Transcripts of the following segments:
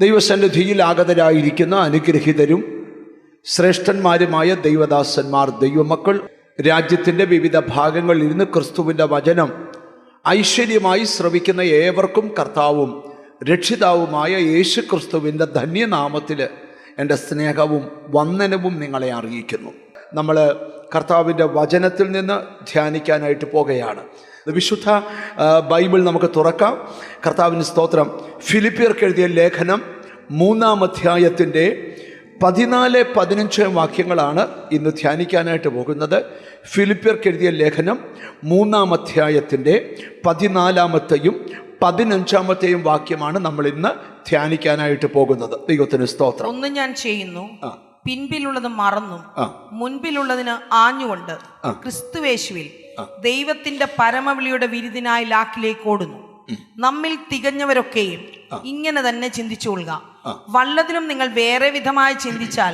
ദൈവസന്നിധിയിൽ ആഗതരായിരിക്കുന്ന അനുഗ്രഹീതരും ശ്രേഷ്ഠന്മാരുമായ ദൈവദാസന്മാർ, ദൈവമക്കൾ, രാജ്യത്തിൻ്റെ വിവിധ ഭാഗങ്ങളിൽ ഇരുന്ന് ക്രിസ്തുവിൻ്റെ വചനം ഐശ്വര്യമായി ശ്രവിക്കുന്ന ഏവർക്കും കർത്താവും രക്ഷിതാവുമായ യേശു ക്രിസ്തുവിൻ്റെ ധന്യനാമത്തിൽ എൻ്റെ സ്നേഹവും വന്ദനവും നിങ്ങളെ അറിയിക്കുന്നു. നമ്മൾ കർത്താവിൻ്റെ വചനത്തിൽ നിന്ന് ധ്യാനിക്കാനായിട്ട് പോകുകയാണ്. വിശുദ്ധ ബൈബിൾ നമുക്ക് തുറക്കാം. കർത്താവിന് സ്തോത്രം. ഫിലിപ്പിയർക്ക് എഴുതിയ ലേഖനം 3-ാം അധ്യായത്തിൻ്റെ 14-15 വാക്യങ്ങളാണ് ഇന്ന് ധ്യാനിക്കാനായിട്ട് പോകുന്നത്. ഫിലിപ്പിയർക്ക് എഴുതിയ ലേഖനം 3-ാം അധ്യായത്തിൻ്റെ 14-ാമത്തെയും 15-ാമത്തെയും വാക്യമാണ് നമ്മൾ ഇന്ന് ധ്യാനിക്കാനായിട്ട് പോകുന്നത്. ദൈവത്തിന് സ്തോത്രം. ഒന്ന് ഞാൻ ചെയ്യുന്നു, പിൻപിലുള്ളത് മറന്നും മുൻപിലുള്ളതിന് ആഞ്ഞുകൊണ്ട് ക്രിസ്തുവേശുവിൽ ദൈവത്തിന്റെ പരമവിളിയുടെ വിരുദിനായി ലാക്കിലേക്ക് ഓടുന്നു. നമ്മിൽ തികഞ്ഞവരൊക്കെയും ഇങ്ങനെ തന്നെ ചിന്തിച്ചുകൊള്ളുക. വല്ലതിലും നിങ്ങൾ വേറെ വിധമായി ചിന്തിച്ചാൽ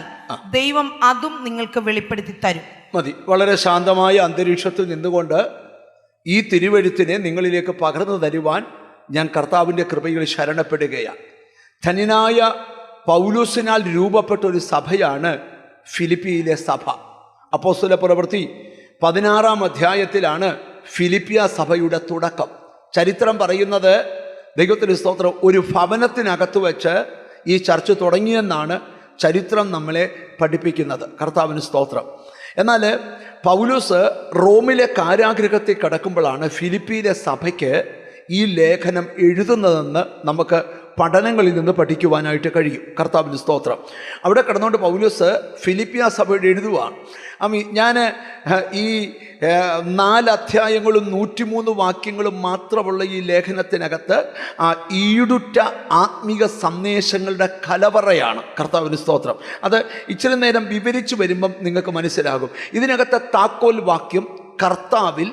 ദൈവം അതും നിങ്ങൾക്ക് വെളിപ്പെടുത്തി തരും. മതി. വളരെ ശാന്തമായ അന്തരീക്ഷത്തിൽ നിന്നുകൊണ്ട് ഈ തിരുവെഴുത്തിനെ നിങ്ങളിലേക്ക് പകർന്നു തരുവാൻ ഞാൻ കർത്താവിൻ്റെ കൃപയിൽ ശരണപ്പെടുകയാണ്. ധന്യനായ പൗലോസിനാൽ രൂപപ്പെട്ട ഒരു സഭയാണ് ഫിലിപ്പിയിലെ സഭ. അപ്പോസ്തല പ്രവൃത്തി 16-ാം അധ്യായത്തിലാണ് ഫിലിപ്പിയ സഭയുടെ തുടക്കം. ചരിത്രം പറയുന്നത്, ദൈവത്തിന് സ്തോത്രം, ഒരു ഭവനത്തിനകത്ത് വെച്ച് ഈ ചർച്ച തുടങ്ങിയെന്നാണ് ചരിത്രം നമ്മളെ പഠിപ്പിക്കുന്നത്. കർത്താവിന് സ്തോത്രം. എന്നാൽ പൗലോസ് റോമിലെ കാരാഗൃഹത്തിൽ കിടക്കുമ്പോഴാണ് ഫിലിപ്പിയിലെ സഭയ്ക്ക് ഈ ലേഖനം എഴുതുന്നതെന്ന് നമുക്ക് പഠനങ്ങളിൽ നിന്ന് പഠിക്കുവാനായിട്ട് കഴിയും. കർത്താവിന് സ്തോത്രം. അവിടെ കിടന്നുകൊണ്ട് പൗലോസ് ഫിലിപ്പിയ സഭയുടെ എഴുതുവാണ്. ഞാൻ ഈ 4 അധ്യായങ്ങളും 103 വാക്യങ്ങളും മാത്രമുള്ള ഈ ലേഖനത്തിനകത്ത് ഈടുറ്റ ആത്മീക സന്ദേശങ്ങളുടെ കലവറയാണ്. കർത്താവിന് സ്തോത്രം. അത് ഇച്ചിരി നേരം വിവരിച്ചു വരുമ്പം നിങ്ങൾക്ക് മനസ്സിലാകും. ഇതിനകത്തെ താക്കോൽ വാക്യം കർത്താവിൽ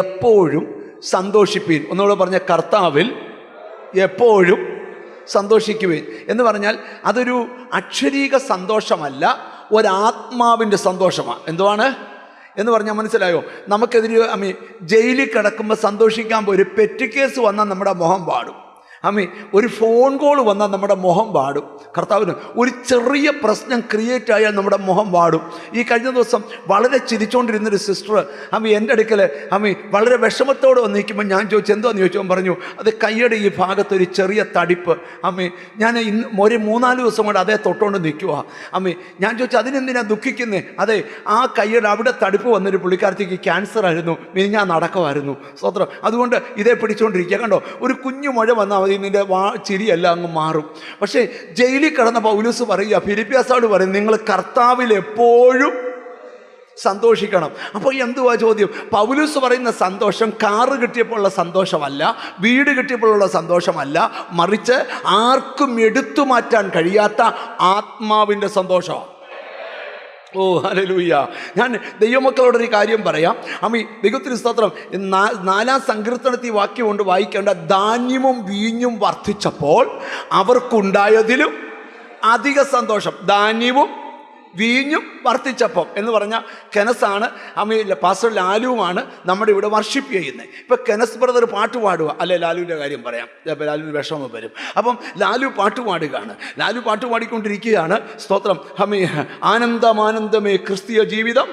എപ്പോഴും സന്തോഷിപ്പീൻ. ഒന്നുകൂടെ പറഞ്ഞ, കർത്താവിൽ എപ്പോഴും സന്തോഷിക്കുവേൻ എന്ന് പറഞ്ഞാൽ അതൊരു അക്ഷരീക സന്തോഷമല്ല, ഒരാത്മാവിൻ്റെ സന്തോഷമാണ്. എന്തുവാണ് എന്ന് പറഞ്ഞാൽ മനസ്സിലായോ? നമുക്കെതിരെ ജയിലിൽ കിടക്കുമ്പോൾ സന്തോഷിക്കാൻ പോയി ഒരു പെറ്റ് കേസ് വന്നാൽ നമ്മുടെ മുഖം പാടും. ഒരു ഫോൺ കോൾ വന്നാൽ നമ്മുടെ മുഖം പാടും. കർത്താവിന് ഒരു ചെറിയ പ്രശ്നം ക്രിയേറ്റ് ആയാൽ നമ്മുടെ മുഖം പാടും. ഈ കഴിഞ്ഞ ദിവസം വളരെ ചിരിച്ചുകൊണ്ടിരുന്നൊരു സിസ്റ്റർ എൻ്റെ അടുക്കൽ വളരെ വിഷമത്തോടെ വന്ന് നിൽക്കുമ്പോൾ ഞാൻ ചോദിച്ചു, എന്തോന്ന് ചോദിച്ചോ? പറഞ്ഞു, അത് കയ്യുടെ ഈ ഭാഗത്തൊരു ചെറിയ തടിപ്പ്. ഞാൻ ഇന്ന് ഒരു 3-4 ദിവസം കൊണ്ട് അതേ തൊട്ടുകൊണ്ട് നിൽക്കുക. ഞാൻ ചോദിച്ചു, അതിനെന്തിനാ ദുഃഖിക്കുന്നേ? അതെ, ആ കയ്യുടെ അവിടെ തടിപ്പ് വന്നൊരു പുള്ളിക്കാരത്തേക്ക് ക്യാൻസർ ആയിരുന്നു, ഞാൻ നടക്കുമായിരുന്നു. സ്വത്രം. അതുകൊണ്ട് ഇതേ പിടിച്ചുകൊണ്ടിരിക്കുക. കണ്ടോ, ഒരു കുഞ്ഞു മഴ വന്നാൽ നിന്റെ ചിരിയെല്ലാം അങ്ങ് മാറും. പക്ഷേ ജയിലിൽ കിടന്ന പൗലോസ് പറയുക, ഫിലിപ്പിയോസോട് പറയും, നിങ്ങൾ കർത്താവിൽ എപ്പോഴും സന്തോഷിക്കണം. അപ്പോൾ എന്തുവാ ചോദ്യം? പൗലോസ് പറയുന്ന സന്തോഷം കാറ് കിട്ടിയപ്പോഴുള്ള സന്തോഷമല്ല, വീട് കിട്ടിയപ്പോഴുള്ള സന്തോഷമല്ല, മറിച്ച് ആർക്കും എടുത്തു മാറ്റാൻ കഴിയാത്ത ആത്മാവിൻ്റെ സന്തോഷമാണ്. ഓ ഹല്ലേലൂയ. ഞാൻ ദൈവമക്കളോടൊരു കാര്യം പറയാം. ദൈവത്തിന് സ്തോത്രം. 4-ാം സങ്കീർത്തനത്തിൽ വാക്യം കൊണ്ട് വായിക്കേണ്ട, ധാന്യവും വീഞ്ഞും വർദ്ധിച്ചപ്പോൾ അവർക്കുണ്ടായതിലും അധിക സന്തോഷം. ധാന്യവും വീഞ്ഞും വർദ്ധിച്ചപ്പം എന്ന് പറഞ്ഞാൽ കെനസാണ്, പാസ്റ്റർ ലാലുവുമാണ് നമ്മുടെ ഇവിടെ വർഷിപ്പ് ചെയ്യുന്നത്. ഇപ്പം കെനസ് ബ്രദർ പാട്ട് പാടുക, അല്ലെ ലാലുവിൻ്റെ കാര്യം പറയാം, ചിലപ്പോൾ ലാലുവിന് വിഷമം വരും. അപ്പം ലാലു പാട്ട് പാടുകയാണ്. ലാലു പാട്ട് പാടിക്കൊണ്ടിരിക്കുകയാണ്. സ്തോത്രം. ആനന്ദമാനന്ദമേ ക്രിസ്തീയ ജീവിതം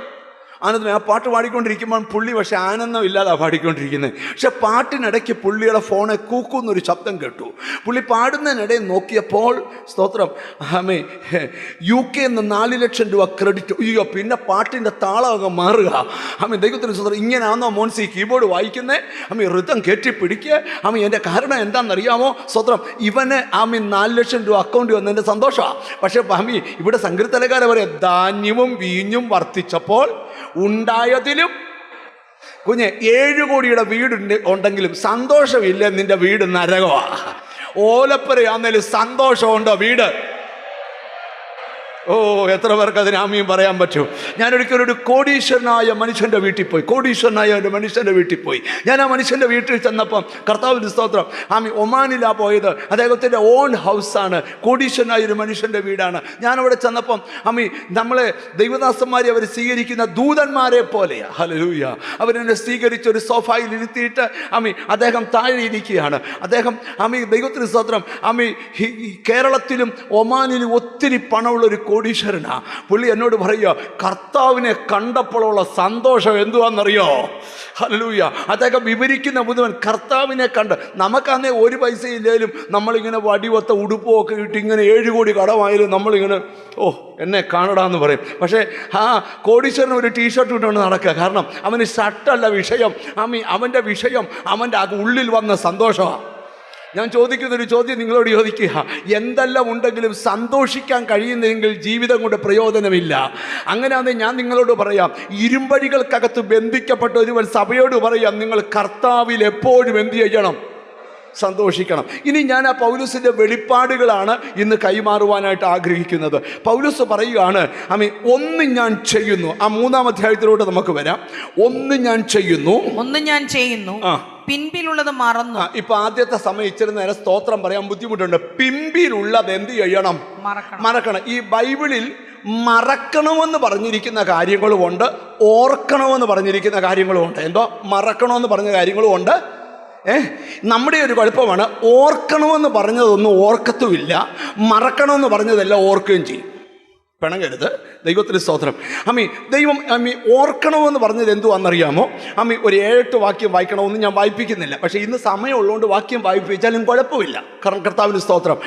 ആനന്ദമേ. ആ പാട്ട് പാടിക്കൊണ്ടിരിക്കുമ്പോൾ പുള്ളി പക്ഷേ ആനന്ദം ഇല്ലാതാണ് പാടിക്കൊണ്ടിരിക്കുന്നത്. പക്ഷെ പാട്ടിനിടയ്ക്ക് പുള്ളിയുടെ ഫോണെ കൂക്കുന്നൊരു ശബ്ദം കേട്ടു. പുള്ളി പാടുന്നതിനിടയിൽ നോക്കിയപ്പോൾ, സ്തോത്രം, UK 4 ലക്ഷം രൂപ ക്രെഡിറ്റ്. അയ്യോ, പിന്നെ പാട്ടിൻ്റെ താളമൊക്കെ മാറുക. ദൈവത്തിന് സ്തോത്രം. ഇങ്ങനെയാണോ മോൻസി കീബോർഡ് വായിക്കുന്നത്? ഋതം കയറ്റിപ്പിടിക്കുക. എൻ്റെ കാരണം എന്താണെന്നറിയാമോ? സ്തോത്രം, ഇവന് 4 ലക്ഷം രൂപ അക്കൗണ്ടിൽ വന്നതിൻ്റെ സന്തോഷമാണ്. പക്ഷേ ഇവിടെ സങ്കീർത്തനക്കാരെ പറയാം, ധാന്യവും വീഞ്ഞും വർദ്ധിച്ചപ്പോൾ ഉണ്ടായതിലും. കുഞ്ഞെ, 7 കോടിയുടെ വീടുണ്ട് ഉണ്ടെങ്കിലും സന്തോഷമില്ല, നിന്റെ വീട് നരകമാണ്. ഓലപ്പുരയാന്നേലും സന്തോഷമുണ്ടോ വീട്? ഓ, എത്ര പേർക്ക് അതിന് ആമീൻ പറയാൻ പറ്റും? ഞാനൊരിക്കലും ഒരു കോടീശ്വരനായ മനുഷ്യൻ്റെ വീട്ടിൽ പോയി, കോടീശ്വരനായ ഒരു മനുഷ്യൻ്റെ വീട്ടിൽ പോയി. ഞാൻ ആ മനുഷ്യൻ്റെ വീട്ടിൽ ചെന്നപ്പം, കർത്താവിൻ്റെ സ്തോത്രം, ആമി ഒമാനിലാണ് പോയത്. അദ്ദേഹത്തിൻ്റെ ഓൺ ഹൗസാണ്, കോടീശ്വരനായ ഒരു മനുഷ്യൻ്റെ വീടാണ്. ഞാനവിടെ ചെന്നപ്പം ആമി നമ്മളെ ദൈവദാസന്മാരെ അവർ സ്വീകരിക്കുന്ന ദൂതന്മാരെ പോലെയാണ്. ഹല്ലേലൂയ. അവരെന്നെ സ്വീകരിച്ച് ഒരു സോഫായിൽ ഇരുത്തിയിട്ട് ആമി അദ്ദേഹം താഴെ ഇരിക്കുകയാണ്. അദ്ദേഹം ആമി ദൈവത്തിന് സ്തോത്രം, ആമി കേരളത്തിലും ഒമാനിലും ഒത്തിരി പണമുള്ളൊരു കോടീശ്വരനാ. പുള്ളി എന്നോട് പറയുക, കർത്താവിനെ കണ്ടപ്പോഴുള്ള സന്തോഷം എന്തുവാണെന്നറിയോ? ഹല്ലേലൂയ. അദ്ദേഹം വിവരിക്കുന്ന മുഴുവൻ കർത്താവിനെ കണ്ട്, നമുക്കന്നേ ഒരു പൈസ ഇല്ലെങ്കിലും നമ്മളിങ്ങനെ വടിവത്ത ഉടുപ്പൊക്കെ ഇട്ട് ഇങ്ങനെ 7 കോടി കടമായാലും നമ്മളിങ്ങനെ ഓ എന്നെ കാണടാന്ന് പറയും. പക്ഷേ ആ കോടീശ്വരൻ ഒരു ടീഷർട്ട് ഇട്ടുകൊണ്ട് നടക്കുക. കാരണം അവന് ഷർട്ടല്ല വിഷയം, അവൻ്റെ വിഷയം അവൻ്റെ ഉള്ളിൽ വന്ന സന്തോഷമാണ്. ഞാൻ ചോദിക്കുന്നൊരു ചോദ്യം നിങ്ങളോട് ചോദിക്കുക, എന്തെല്ലാം ഉണ്ടെങ്കിലും സന്തോഷിക്കാൻ കഴിയുന്നെങ്കിൽ ജീവിതം കൊണ്ട് പ്രയോജനമില്ല. അങ്ങനെയാണെങ്കിൽ ഞാൻ നിങ്ങളോട് പറയാം, ഇരുമ്പഴികൾക്കകത്ത് ബന്ധിക്കപ്പെട്ട ഒരുവൻ സഭയോട് പറയാം, നിങ്ങൾ കർത്താവിൽ എപ്പോഴും എന്ത് ചെയ്യണം? സന്തോഷിക്കണം. ഇനി ഞാൻ ആ പൗലോസിൻ്റെ വെളിപ്പാടുകളാണ് ഇന്ന് കൈമാറുവാനായിട്ട് ആഗ്രഹിക്കുന്നത്. പൗലോസ് പറയുകയാണ്, ഒന്ന് ഞാൻ ചെയ്യുന്നു. ആ 3-ാം അധ്യായത്തിലോട്ട് നമുക്ക് വരാം. ഒന്ന് ഞാൻ ചെയ്യുന്നു പിൻപിലുള്ളത് മറന്നു. ഇപ്പൊ ആദ്യത്തെ സമയം ഇച്ചിരി നേരം സ്തോത്രം പറയാൻ ബുദ്ധിമുട്ടുണ്ട്. പിൻപിലുള്ളത് എന്ത് ചെയ്യണം? മറക്കണം. ഈ ബൈബിളിൽ മറക്കണമെന്ന് പറഞ്ഞിരിക്കുന്ന കാര്യങ്ങളുമുണ്ട്, ഓർക്കണമെന്ന് പറഞ്ഞിരിക്കുന്ന കാര്യങ്ങളുമുണ്ട്. എന്തോ മറക്കണമെന്ന് പറഞ്ഞ കാര്യങ്ങളുമുണ്ട്. നമ്മുടെ ഒരു കുഴപ്പമാണ്, ഓർക്കണമെന്ന് പറഞ്ഞതൊന്നും ഓർക്കത്തുമില്ല, മറക്കണമെന്ന് പറഞ്ഞതെല്ലാം ഓർക്കുകയും ചെയ്യും. പിണങ്ങരുത്, ദൈവത്തിന് സ്തോത്രം. ദൈവം ഓർക്കണമെന്ന് പറഞ്ഞത് എന്തുവാണെന്നറിയാമോ? ഒരു 7-8 വാക്യം വായിക്കണമെന്ന് ഞാൻ വായിപ്പിക്കുന്നില്ല. പക്ഷേ ഇന്ന് സമയമുള്ളതുകൊണ്ട് വാക്യം വായിപ്പിച്ചാലും കുഴപ്പമില്ല. കാരണം കർത്താവിന് സ്തോത്രം.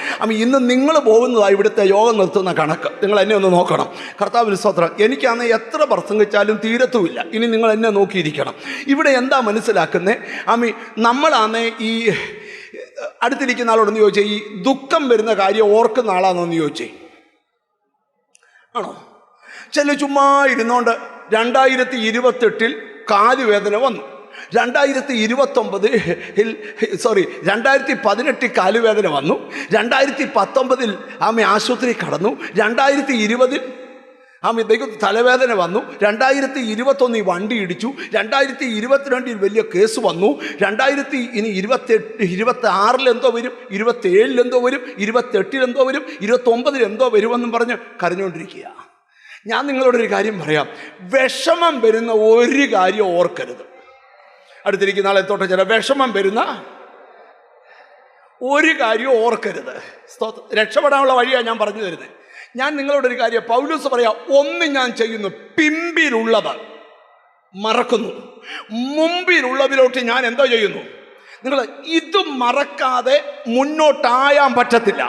ഇന്ന് നിങ്ങൾ പോകുന്നതാണ് ഇവിടുത്തെ യോഗം നിർത്തുന്ന കണക്ക്. നിങ്ങൾ എന്നെ ഒന്ന് നോക്കണം. കർത്താവിന് സ്തോത്രം. എനിക്കന്ന് എത്ര പ്രസംഗിച്ചാലും തീരത്തുമില്ല. ഇനി നിങ്ങൾ എന്നെ നോക്കിയിരിക്കണം. ഇവിടെ എന്താ മനസ്സിലാക്കുന്നത്? നമ്മളാണ് ഈ അടുത്തിരിക്കുന്ന ആളോടൊന്ന് ചോദിച്ചേ, ഈ ദുഃഖം വരുന്ന കാര്യം ഓർക്കുന്ന ആളാണെന്ന് ചോദിച്ചേ, ആണോ? ചില ചുമ്മാ ഇരുന്നോണ്ട് 2028 കാലുവേദന വന്നു, 2018 കാലുവേദന വന്നു, 2019 ആശുപത്രി കടന്നു, 2020 ദൈവം തലവേദന വന്നു, 2021 വണ്ടി ഇടിച്ചു, 2022 വലിയ കേസ് വന്നു, 2026 എന്തോ വരും, 27 എന്തോ വരും, 28 എന്തോ വരും, 29 എന്തോ വരുമെന്നും പറഞ്ഞ് കരഞ്ഞുകൊണ്ടിരിക്കുക. ഞാൻ നിങ്ങളോടൊരു കാര്യം പറയാം, വിഷമം വരുന്ന ഒരു കാര്യം ഓർക്കരുത്. അടുത്തിരിക്കുന്ന ആളെ തൊട്ട് ചില വിഷമം വരുന്ന ഒരു കാര്യം ഓർക്കരുത്. രക്ഷപ്പെടാനുള്ള വഴിയാണ് ഞാൻ പറഞ്ഞു തരുന്നത്. ഞാൻ നിങ്ങളോടൊരു കാര്യം, പൗലോസ് പറയാം, ഒന്ന് ഞാൻ ചെയ്യുന്നു, പിമ്പിലുള്ളത് മറക്കുന്നു, മുമ്പിലുള്ളതിലോട്ട് ഞാൻ എന്തോ ചെയ്യുന്നു. നിങ്ങൾ ഇത് മറക്കാതെ മുന്നോട്ടായാൻ പറ്റത്തില്ല.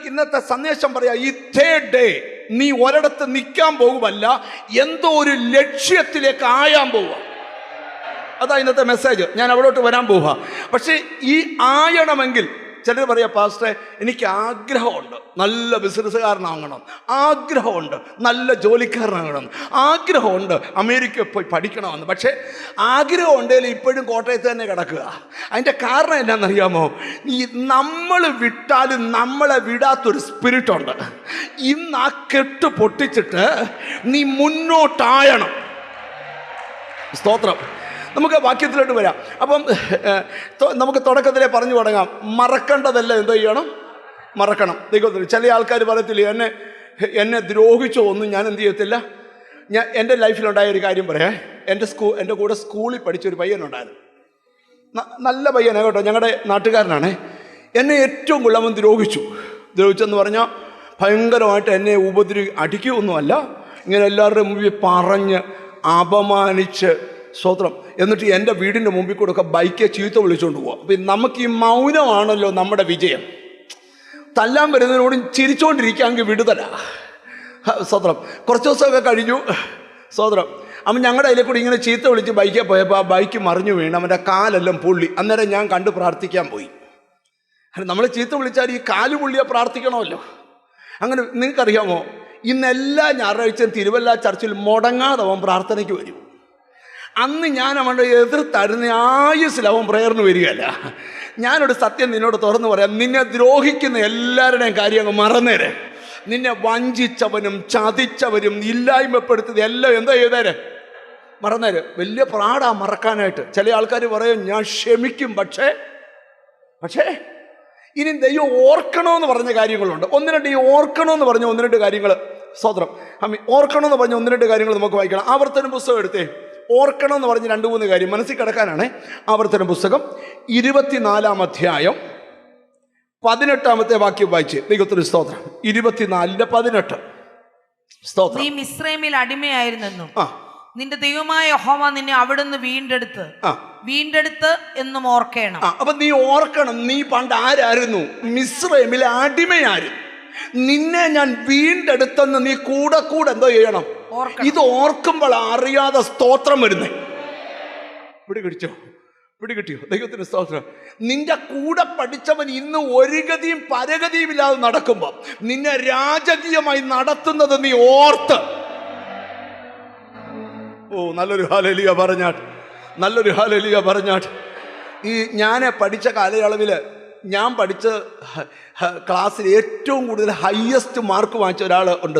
ഇന്നത്തെ സന്ദേശം പറയാം, ഈ തേർഡ് ഡേ നീ ഒരിടത്ത് നിൽക്കാൻ പോകുമല്ല, എന്തോ ഒരു ലക്ഷ്യത്തിലേക്ക് ആയാൻ പോവുക. അതാ ഇന്നത്തെ മെസ്സേജ്. ഞാൻ അവിടോട്ട് വരാൻ പോവുക. പക്ഷേ ഈ ആയണമെങ്കിൽ ചിലർ പറയാം, പാസ്റ്ററെ എനിക്ക് ആഗ്രഹമുണ്ട് നല്ല ബിസിനസ്സുകാരനാകണം, ആഗ്രഹമുണ്ട് നല്ല ജോലിക്കാരനാകണം, ആഗ്രഹമുണ്ട് അമേരിക്കയിൽ പോയി പഠിക്കണമെന്ന്. പക്ഷേ ആഗ്രഹം ഉണ്ടെങ്കിൽ ഇപ്പോഴും കോട്ടയത്ത് തന്നെ കിടക്കുക. അതിൻ്റെ കാരണം എന്നാണെന്നറിയാമോ? ഈ നമ്മൾ വിട്ടാലും നമ്മളെ വിടാത്തൊരു സ്പിരിറ്റുണ്ട്. ഇന്ന് ആ കെട്ട് പൊട്ടിച്ചിട്ട് നീ മുന്നോട്ടായണം. സ്തോത്രം. നമുക്ക് വാക്യത്തിലോട്ട് വരാം. അപ്പം നമുക്ക് തുടക്കത്തിലേ പറഞ്ഞു തുടങ്ങാം. മറക്കേണ്ടതെല്ലാം എന്തോ ചെയ്യണം? മറക്കണം. ദൈവത്തിന് ചില ആൾക്കാർ പറയത്തില്ല, എന്നെ ദ്രോഹിച്ചോ ഒന്നും ഞാൻ എന്ത് ചെയ്യത്തില്ല. എൻ്റെ ലൈഫിലുണ്ടായ ഒരു കാര്യം പറയാം. എൻ്റെ കൂടെ സ്കൂളിൽ പഠിച്ചൊരു പയ്യനുണ്ടായിരുന്നു. നല്ല പയ്യനാണ് കേട്ടോ, ഞങ്ങളുടെ നാട്ടുകാരനാണ്. എന്നെ ഏറ്റവും കൂടുതൽ അവൻ ദ്രോഹിച്ചെന്ന് പറഞ്ഞാൽ ഭയങ്കരമായിട്ട് എന്നെ അടിക്കുകയൊന്നുമല്ല, ഇങ്ങനെ എല്ലാവരുടെയും മുമ്പിൽ പറഞ്ഞ് അപമാനിച്ച്, സ്തോത്രം, എന്നിട്ട് എൻ്റെ വീടിൻ്റെ മുമ്പിൽ കൂടെ ഒക്കെ ബൈക്കെ ചീത്ത വിളിച്ചുകൊണ്ട് പോവാം. അപ്പം നമുക്ക് ഈ മൗനമാണല്ലോ നമ്മുടെ വിജയം. തല്ലാൻ വരുന്നതിനോട് ചിരിച്ചുകൊണ്ടിരിക്കാമെങ്കിൽ വിടുതല. സ്തോത്രം. കുറച്ച് ദിവസമൊക്കെ കഴിഞ്ഞു. സ്തോത്രം. അപ്പം ഞങ്ങളുടെ അതിലെ കൂടി ഇങ്ങനെ ചീത്ത വിളിച്ച് ബൈക്കിൽ പോയപ്പോൾ ആ ബൈക്ക് മറിഞ്ഞു വീണ് അവൻ്റെ കാലെല്ലാം പൊള്ളി. അന്നേരം ഞാൻ കണ്ട് പ്രാർത്ഥിക്കാൻ പോയി. നമ്മൾ ചീത്ത വിളിച്ചാൽ ഈ കാല് പൊള്ളിയെ പ്രാർത്ഥിക്കണമല്ലോ. അങ്ങനെ നിങ്ങൾക്കറിയാമോ, ഇന്നെല്ലാ ഞായറാഴ്ചയും തിരുവല്ല ചർച്ചിൽ മുടങ്ങാതെ അവൻ പ്രാർത്ഥനയ്ക്ക് വരും. അന്ന് ഞാൻ അവൻ്റെ എതിർത്തായിരുന്നു, ആയുസ്സിൽ അവൻ പ്രേയറിന് വരികയല്ല. ഞാനൊരു സത്യം നിന്നോട് തുറന്നു പറയാം, നിന്നെ ദ്രോഹിക്കുന്ന എല്ലാവരുടെയും കാര്യം അങ്ങ് മറന്നേരെ. നിന്നെ വഞ്ചിച്ചവനും ചതിച്ചവരും ഇല്ലായ്മപ്പെടുത്തിയത് എല്ലാം എന്താ ചെയ്തേര്? മറന്നേര്. വലിയ പ്രാടാ മറക്കാനായിട്ട്. ചില ആൾക്കാർ പറയും ഞാൻ ക്ഷമിക്കും, പക്ഷേ ഇനി ദൈവം ഓർക്കണമെന്ന് പറഞ്ഞ കാര്യങ്ങളുണ്ട്. ഈ ഓർക്കണമെന്ന് പറഞ്ഞ ഒന്ന് രണ്ട് കാര്യങ്ങൾ, സ്തോത്രം, ഓർക്കണമെന്ന് പറഞ്ഞ ഒന്ന് രണ്ട് കാര്യങ്ങൾ നമുക്ക് വായിക്കണം. ആവർത്തന പുസ്തകം എടുത്തേ. ഓർക്കണം എന്ന് പറഞ്ഞ് 2-3 കാര്യം മനസ്സിൽ കിടക്കാനാണ്. ആവർത്തന പുസ്തകം 24-ാം അധ്യായം 18-ാമത്തെ വാക്യം വായിച്ച്. ദൈവത്തിന് സ്തോത്രം. 24:18. സ്തോത്രം. നീ മിസ്രൈമിൽ അടിമയായിരുന്നെന്നും നിന്റെ ദൈവമായ യഹോവ നിന്നെ അവിടുന്ന് വീണ്ടെടുത്ത് എന്നും ഓർക്കണം. അപ്പൊ നീ ഓർക്കണം, നീ പണ്ട് ആരായിരുന്നു? മിസ്രൈമിലെ അടിമയായിരുന്നു. നിന്നെ ഞാൻ വീണ്ടെടുത്തെന്ന് നീ കൂടെ എന്തോ ചെയ്യണം? ഇത് ഓർക്കുമ്പോൾ അറിയാതെ സ്തോത്രം വരുന്നേ. പിടികിട്ടിയോ? ദൈവത്തിന് സ്തോത്രം. നിന്റെ കൂടെ പഠിച്ചവൻ ഇന്ന് ഒരു ഗതിയും പരഗതിയും ഇല്ലാതെ നടക്കുമ്പോ നിന്നെ രാജകീയമായി നടത്തുന്നത് നീ ഓർത്ത്. നല്ലൊരു ഹല്ലേലൂയ പറഞ്ഞാട്ട്. ഈ ഞാൻ പഠിച്ച കാലയളവിൽ ഞാൻ പഠിച്ച ക്ലാസ്സിൽ ഏറ്റവും കൂടുതൽ ഹയസ്റ്റ് മാർക്ക് വാങ്ങിച്ച ഒരാൾ ഉണ്ട്.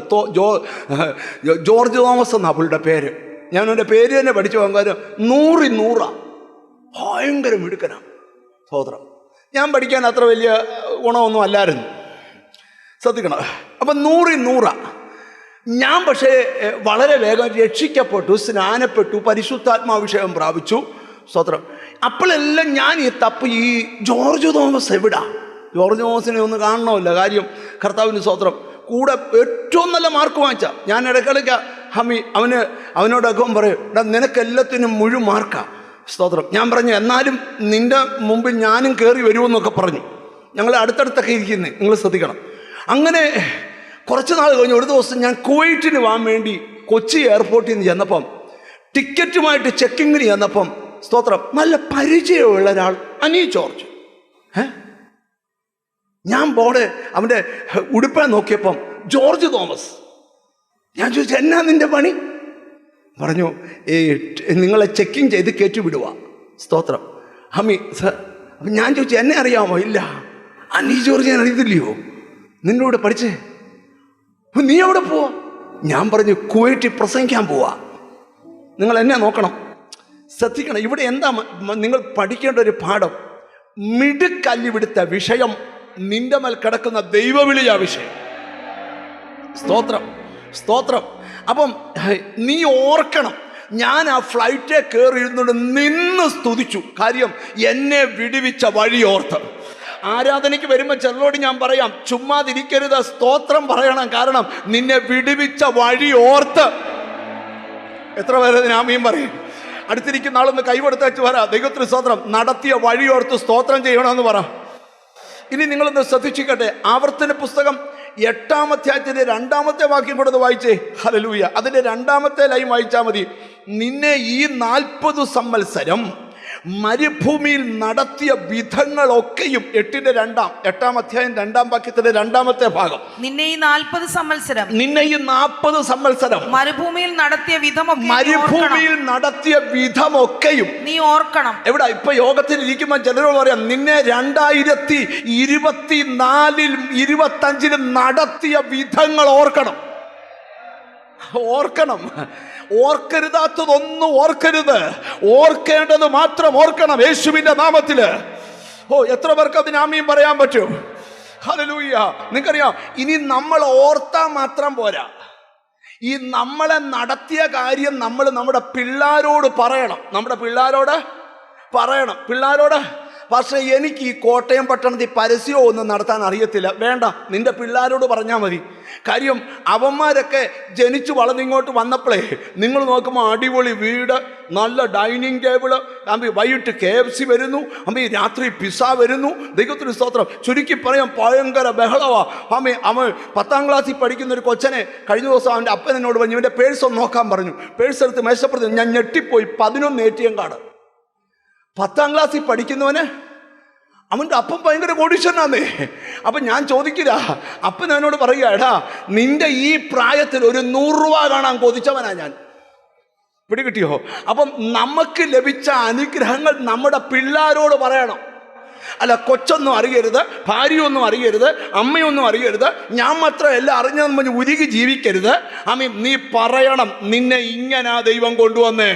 ജോർജ് തോമസ് എന്നാണ് പുള്ളിയുടെ പേര്. ഞാൻ അവൻ്റെ പേര് തന്നെ പഠിച്ചു പോകാൻ 100 ഭയങ്കര മിടുക്കനാണ്. സ്തോത്രം. ഞാൻ പഠിക്കാൻ അത്ര വലിയ ഗുണമൊന്നും അല്ലായിരുന്നു, ശ്രദ്ധിക്കണം. അപ്പം 100 ഞാൻ പക്ഷേ വളരെ വേഗം രക്ഷിക്കപ്പെട്ടു, സ്നാനപ്പെട്ടു, പരിശുദ്ധാത്മാഭിഷേകം പ്രാപിച്ചു. സ്തോത്രം. അപ്പോഴെല്ലാം ഞാൻ ഈ ജോർജ് തോമസ് എവിടാ? ജോർജ് തോമസിനെ ഒന്ന് കാണണമല്ല. കാര്യം കർത്താവിന് സ്തോത്രം. കൂടെ ഏറ്റവും നല്ല മാർക്ക് വാങ്ങിച്ച ഞാൻ ഇടയ്ക്കിടയ്ക്ക് അവനോടൊക്കെ പറയും, നിനക്കെല്ലാത്തിനും മുഴുവൻ മാർക്കാ. സ്തോത്രം. ഞാൻ പറഞ്ഞു എന്നാലും നിന്റെ മുമ്പിൽ ഞാനും കയറി വരുമെന്നൊക്കെ പറഞ്ഞു. ഞങ്ങൾ അടുത്തടുത്തൊക്കെ ഇരിക്കുന്നേ, നിങ്ങൾ ശ്രദ്ധിക്കണം. അങ്ങനെ കുറച്ച് നാൾ കഴിഞ്ഞ് ഒരു ദിവസം ഞാൻ കുവൈറ്റിന് പോകാൻ വേണ്ടി കൊച്ചി എയർപോർട്ടിൽ നിന്ന് ചെന്നപ്പം ടിക്കറ്റുമായിട്ട് ചെക്കിങ്ങിന് ചെന്നപ്പം സ്തോത്രം നല്ല പരിചയമുള്ള ഒരാൾ, അനി ജോർജ്. ഞാൻ അവൻ്റെ ഉടുപ്പാൻ നോക്കിയപ്പം ജോർജ് തോമസ്. ഞാൻ ചോദിച്ചു എന്നാ നിന്റെ പണി? പറഞ്ഞു നിങ്ങളെ ചെക്കിങ് ചെയ്ത് കയറ്റിവിടുക. സ്തോത്രം. സർ. അപ്പം ഞാൻ ചോദിച്ചു എന്നെ അറിയാമോ? ഇല്ല. അനി ജോർജ് ഞാൻ അറിയത്തില്ലയോ? നിന്റെ കൂടെ പഠിച്ചേ. നീ എവിടെ പോവാ? ഞാൻ പറഞ്ഞു കുവൈറ്റിൽ പ്രസംഗിക്കാൻ പോവാ. നിങ്ങൾ എന്നെ നോക്കണം, ശ്രദ്ധിക്കണം. ഇവിടെ എന്താ നിങ്ങൾ പഠിക്കേണ്ട ഒരു പാഠം? മിടുക്കല്ലിവിടുത്ത വിഷയം നിന്റെ മേൽ കിടക്കുന്ന ദൈവവിളിയാ വിഷയം. സ്തോത്രം. അപ്പം നീ ഓർക്കണം, ഞാൻ ആ ഫ്ലൈറ്റേ കയറി ഇരുന്നുകൊണ്ട് നിന്ന് സ്തുതിച്ചു. കാര്യം എന്നെ വിടുവിച്ച വഴി ഓർത്ത്. ആരാധനയ്ക്ക് വരുമ്പോൾ ചിലരോട് ഞാൻ പറയാം, ചുമ്മാതിരിക്കരുത്, സ്തോത്രം പറയണം. കാരണം നിന്നെ വിടുവിച്ച വഴി ഓർത്ത്. എത്ര പേര് ആമീൻ പറയും? അടുത്തിരിക്കുന്ന ആളൊന്ന് കൈകൊടുത്ത് വെച്ച് പറ, ദൈവത്തിന് സ്തോത്രം. നടത്തിയ വഴി ഓർത്ത് സ്തോത്രം ചെയ്യണമെന്ന് പറ. ഇനി നിങ്ങളൊന്ന് ശ്രദ്ധിച്ചിക്കട്ടെ. ആവർത്തന പുസ്തകം 8-ാം അധ്യായത്തിന്റെ 2-ാമത്തെ വാക്യം കൂടെ വായിച്ചേ. ഹല്ലേലൂയ. അതിന്റെ 2-ാമത്തെ ലൈൻ വായിച്ചാൽ മതി. നിന്നെ ഈ 40 സംവത്സരം മരുഭൂമിയിൽ നടത്തിയ വിധങ്ങളൊക്കെയും 8-ാം അധ്യായം 2-ാം വാക്യത്തിന്റെ 2-ാമത്തെ ഭാഗം. നിന്നെ ഈ 40 സംവത്സരം മരുഭൂമിയിൽ നടത്തിയ വിധമൊക്കെയും നീ ഓർക്കണം. എവിടെ ഇപ്പൊ യോഗത്തിൽ ഇരിക്കുമ്പോൾ ചിലരോട് പറയാം, നിന്നെ 2024-ൽ 25-ലും നടത്തിയ വിധങ്ങൾ ഓർക്കണം. ഓർക്കരുതാത്തതൊന്നും ഓർക്കരുത്. ഓർക്കേണ്ടത് മാത്രം ഓർക്കണം, യേശുവിന്റെ നാമത്തില്. എത്ര പേർക്ക് അതിന് ആമീൻ പറയാൻ പറ്റും? ഹല്ലേലൂയ. നിങ്ങൾക്കറിയാം, ഇനി നമ്മൾ ഓർത്താൽ മാത്രം പോരാ. ഈ നമ്മളെ നടത്തിയ കാര്യം നമ്മൾ നമ്മുടെ പിള്ളേരോട് പറയണം. പിള്ളേരോട് പക്ഷേ എനിക്ക് ഈ കോട്ടയം പട്ടണത്തിൽ പരസ്യമോ ഒന്നും നടത്താൻ അറിയത്തില്ല. വേണ്ട, നിന്റെ പിള്ളേരോട് പറഞ്ഞാൽ മതി. കാര്യം അവന്മാരൊക്കെ ജനിച്ചു വളർന്നിങ്ങോട്ട് വന്നപ്പോഴേ നിങ്ങൾ നോക്കുമ്പോൾ അടിപൊളി വീട്, നല്ല ഡൈനിങ് ടേബിള്, വൈകിട്ട് KFC വരുന്നു, രാത്രി പിസ്സ വരുന്നു. ദൈവത്തിന് സ്തോത്രം. ചുരുക്കി പറയാം, ഭയങ്കര ബഹളവാ. അവൻ 10-ാം ക്ലാസ്സിൽ പഠിക്കുന്ന ഒരു കൊച്ചനെ കഴിഞ്ഞ ദിവസം അവൻ്റെ അപ്പൻ എന്നോട് പറഞ്ഞു, ഇവൻ്റെ പേഴ്സ് ഒന്ന് നോക്കാൻ പറഞ്ഞു. പേഴ്സ് എടുത്ത് മേശപ്പുറത്ത്. ഞാൻ ഞെട്ടിപ്പോയി. 11 ATM കാർഡ്. 10-ാം ക്ലാസ്സിൽ പഠിക്കുന്നവന് അവൻ്റെ അപ്പം ഭയങ്കര കോടീശ്വരനാന്നേ. അപ്പം ഞാൻ ചോദിക്കില്ല. അപ്പം എന്നോട് പറയുക, എടാ നിന്റെ ഈ പ്രായത്തിൽ ഒരു 100 രൂപ കാണാൻ കൊതിച്ചവനാ ഞാൻ. പിടികിട്ടിയോ? അപ്പം നമുക്ക് ലഭിച്ച അനുഗ്രഹങ്ങൾ നമ്മുടെ പിള്ളേരോട് പറയണം. അല്ല, കൊച്ചൊന്നും അറിയരുത്, ഭാര്യയൊന്നും അറിയരുത്, അമ്മയൊന്നും അറിയരുത്, ഞാൻ മാത്രം എല്ലാം അറിഞ്ഞതെന്ന് പറഞ്ഞ് ഉരുകി ജീവിക്കരുത്. ആമീൻ. നീ പറയണം, നിന്നെ ഇങ്ങനാ ദൈവം കൊണ്ടുവന്നേ.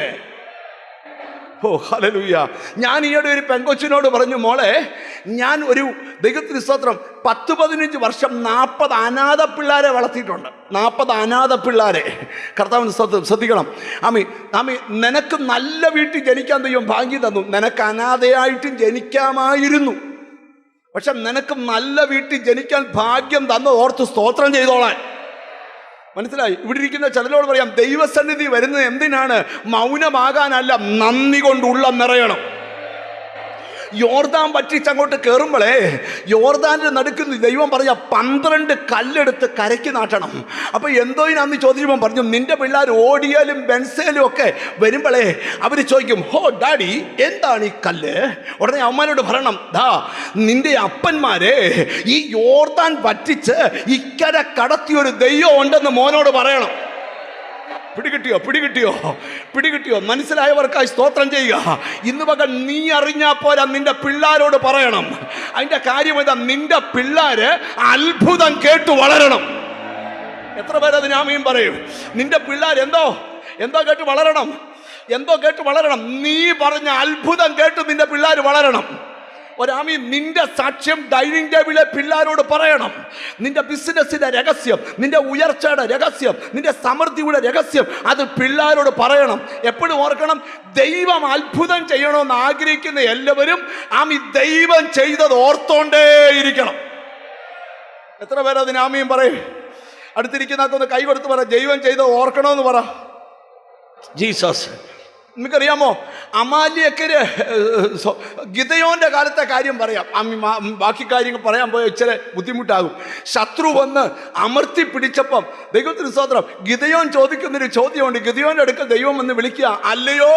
ഓ ഹല്ലേലൂയ. ഞാൻ ഈയിടെ ഒരു പെങ്കൊച്ചിനോട് പറഞ്ഞു, മോളെ, ഞാൻ ഒരു ദൈവത്തിന് സ്തോത്രം 10-15 വർഷം 40 അനാഥ പിള്ളേരെ വളർത്തിയിട്ടുണ്ട്. 40 അനാഥ പിള്ളേരെ. കർത്താവിന് സ്തോത്രം. ശ്രദ്ധിക്കണം. ആമി, നിനക്ക് നല്ല വീട്ടിൽ ജനിക്കാൻ ദൈവം ഭാഗ്യം തന്നു. നിനക്ക് അനാഥയായിട്ടും ജനിക്കാമായിരുന്നു. പക്ഷെ നിനക്ക് നല്ല വീട്ടിൽ ജനിക്കാൻ ഭാഗ്യം തന്നു ഓർത്ത് സ്തോത്രം ചെയ്തോളാൻ. മനസ്സിലായി? ഇവിടെ ഇരിക്കുന്ന ചിലരോട് പറയാം, ദൈവസന്നിധി വരുന്നത് എന്തിനാണ്? മൗനമാകാനല്ല, നന്ദി കൊണ്ട് ഉള്ളം നിറയണം. യോർദാൻ വറ്റിച്ചങ്ങോട്ട് കയറുമ്പോഴേ യോർദാൻ്റെ നടുക്കുന്ന ദൈവം പറഞ്ഞ 12 കല്ലെടുത്ത് കരയ്ക്ക് നാട്ടണം. അപ്പോൾ എന്തോയിനാന്ന് ചോദിക്കുമ്പോൾ പറഞ്ഞു, നിന്റെ പിള്ളേർ ഓടിയാലും ബെൻസേലും ഒക്കെ വരുമ്പോഴേ അവർ ചോദിക്കും, ഹോ ഡാഡി, എന്താണ് ഈ കല്ല്? ഉടനെ അമ്മമാരോട് പറയണം, ദാ നിന്റെ അപ്പന്മാരെ ഈ യോർദാൻ വറ്റിച്ച് ഇക്കര കടത്തിയൊരു ദൈവം ഉണ്ടെന്ന് മോനോട് പറയണം. പിടികിട്ടിയോ? മനസ്സിലായവർക്കായി സ്തോത്രം ചെയ്യുക. ഇന്ന് പകൽ നീ അറിഞ്ഞാ പോരാ, നിന്റെ പിള്ളേരോട് പറയണം. അതിന്റെ കാര്യം എന്താ? നിന്റെ പിള്ളേര് അത്ഭുതം കേട്ടു വളരണം. എത്ര പേര് അതിന് ആമീൻ പറയും? നിന്റെ പിള്ളേർ എന്തോ കേട്ട് വളരണം. നീ പറഞ്ഞ അത്ഭുതം കേട്ട് നിന്റെ പിള്ളേർ വളരണം. ഒരാമീൻ. നിന്റെ സാക്ഷ്യം ഡൈനിങ് ടേബിളിലെ പിള്ളേരോട് പറയണം. നിന്റെ ബിസിനസ്സിന്റെ രഹസ്യം, നിന്റെ ഉയർച്ചയുടെ രഹസ്യം, നിന്റെ സമൃദ്ധിയുടെ രഹസ്യം അത് പിള്ളേരോട് പറയണം. എപ്പോഴും ഓർക്കണം, ദൈവം അത്ഭുതം ചെയ്യണമെന്ന് ആഗ്രഹിക്കുന്ന എല്ലാവരും ദൈവം ചെയ്തത് ഓർത്തോണ്ടേയിരിക്കണം. എത്ര പേര് അതിന് ആമീൻ പറയും? അടുത്തിരിക്കുന്നതൊന്ന് കൈ കൊടുത്ത് പറ, ദൈവം ചെയ്തത് ഓർക്കണമെന്ന് പറ. ജീസസ്. നിങ്ങൾക്കറിയാമോ, അമാലിയക്കര് ഗിദയോന്റെ കാലത്തെ കാര്യം പറയാം. ബാക്കി കാര്യങ്ങൾ പറയാൻ പോയാൽ ഇച്ചിരി ബുദ്ധിമുട്ടാകും. ശത്രു വന്ന് അമർത്തി പിടിച്ചപ്പം ദൈവത്തിന് സ്തോത്രം, ഗിദയോൻ ചോദിക്കുന്നൊരു ചോദ്യമുണ്ട്. ഗിദയോന്റെ അടുക്കൽ ദൈവം വന്ന് വിളിക്കുക, അല്ലയോ.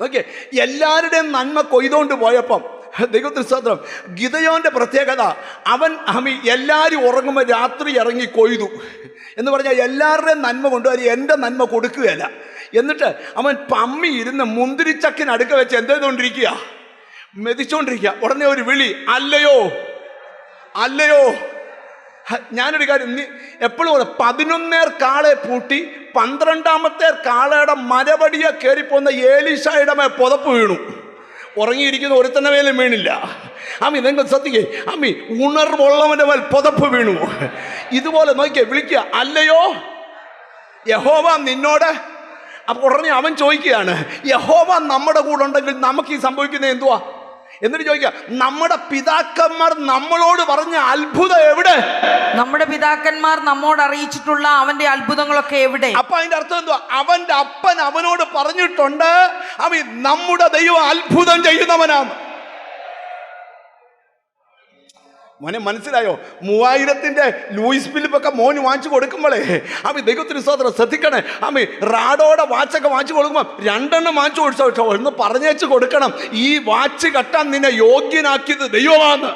ഓക്കെ, എല്ലാവരുടെയും നന്മ കൊയ്തുകൊണ്ട് പോയപ്പം ദൈവത്തിന് സ്തോത്രം, ഗിദയോന്റെ പ്രത്യേകത, അവൻ എല്ലാവരും ഉറങ്ങുമ്പോൾ രാത്രി ഇറങ്ങി കൊയ്തു എന്ന് പറഞ്ഞാൽ എല്ലാവരുടെയും നന്മ കൊണ്ടുവരും, എൻ്റെ നന്മ കൊടുക്കുകയല്ല. എന്നിട്ട് അവൻ പമ്മി ഇരുന്ന് മുന്തിരിച്ചക്കിന് അടുക്ക വെച്ച് എന്ത് ചെയ്തുകൊണ്ടിരിക്കുക? മെതിച്ചുകൊണ്ടിരിക്കുക. ഉടനെ ഒരു വിളി, അല്ലയോ. ഞാനൊരു കാര്യം, നീ എപ്പോഴും 11 കാളെ പൂട്ടി 12ാമത്തെ കാളയുടെ മരപടിയെ കയറിപ്പോന്ന ഏലീശായുടെ മേൽ പുതപ്പ് വീണു. ഉറങ്ങിയിരിക്കുന്ന ഒരുത്തന്നെ മേലും വീണില്ല. നിങ്ങൾ ശ്രദ്ധിക്കേ, ഉണർവുള്ളവന്റെ മേൽ പുതപ്പ് വീണു. ഇതുപോലെ നോക്കിയേ, വിളിക്കുക, അല്ലയോ യഹോവ നിന്നോട്. അപ്പോൾ ഉടനെ അവൻ ചോദിക്കുകയാണ്, യഹോവ നമ്മുടെ കൂടെ ഉണ്ടെങ്കിൽ നമുക്ക് ഈ സംഭവിക്കുന്നത് എന്തുവാ? എന്നിട്ട് ചോദിക്കുക, നമ്മുടെ പിതാക്കന്മാർ നമ്മളോട് പറഞ്ഞ അത്ഭുതം എവിടെ? നമ്മുടെ പിതാക്കന്മാർ നമ്മോട് അറിയിച്ചിട്ടുള്ള അവന്റെ അത്ഭുതങ്ങളൊക്കെ എവിടെ? അപ്പൊ അതിന്റെ അർത്ഥം എന്തുവാ? അവന്റെ അപ്പൻ അവനോട് പറഞ്ഞിട്ടുണ്ട്, നമ്മുടെ ദൈവം അത്ഭുതം ചെയ്യുന്നവനാണ്. മോനെ മനസ്സിലായോ? 3000-ന്റെ ലൂയിസ് ഫിലിപ്പൊക്കെ മോന് വാങ്ങിച്ചു കൊടുക്കുമ്പോഴേ ദൈവത്തിന് സ്തോത്രം ശ്രദ്ധിക്കണേ. റാഡോടെ വാച്ചൊക്കെ വാങ്ങിച്ചു കൊടുക്കുമ്പോൾ 2 വാങ്ങിച്ചു കൊടുത്തോ എന്ന് പറഞ്ഞേച്ച് കൊടുക്കണം. ഈ വാച്ച് കെട്ടാൻ നിന്നെ യോഗ്യനാക്കിയത് ദൈവമാണ്.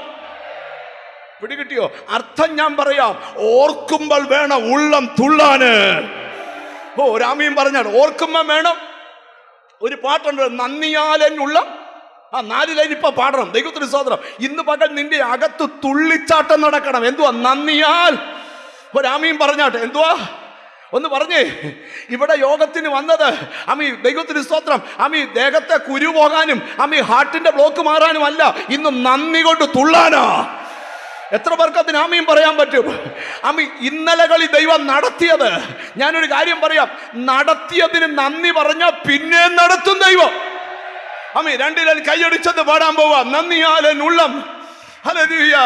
പിടികിട്ടിയോ? അർത്ഥം ഞാൻ പറയാം. ഓർക്കുമ്പോൾ വേണം ഉള്ളം തുള്ളാന്. രാമീൻ പറഞ്ഞാൽ ഓർക്കുമ്പോൾ വേണം. ഒരു പാട്ടുണ്ട്, നന്ദിയാലൻ ഉള്ളം. 4 ലൈൻ ഇപ്പൊ പാടണം. ദൈവത്തിന് സ്തോത്രം. ഇന്ന് പകൽ നിന്റെ അകത്ത് തുള്ളിച്ചാട്ടം നടക്കണം. എന്തുവാ? നന്ദിയാൽ. ഒരാമീൻ പറഞ്ഞാട്ടെ. എന്തുവാ? ഒന്ന് പറഞ്ഞേ. ഇവിടെ യോഗത്തിന് വന്നത് ദൈവത്തിന് സ്തോത്രം, ദേഹത്തെ കുരു പോകാനും ഹാർട്ടിന്റെ ബ്ലോക്ക് മാറാനും അല്ല, ഇന്ന് നന്ദി കൊണ്ട് തുള്ളാനാ. എത്ര പേർക്ക് അതിന് ആമീൻ പറയാൻ പറ്റും? ഇന്നലകളിൽ ദൈവം നടത്തിയത്, ഞാനൊരു കാര്യം പറയാം, നടത്തിയതിന് നന്ദി പറഞ്ഞാൽ പിന്നെ നടത്തും ദൈവം. 2 ലൈൻ കൈയടിച്ചത് പാടാൻ പോവാ. നന്ദിയാലൻ ഉള്ളം. ഹല്ലേലൂയ.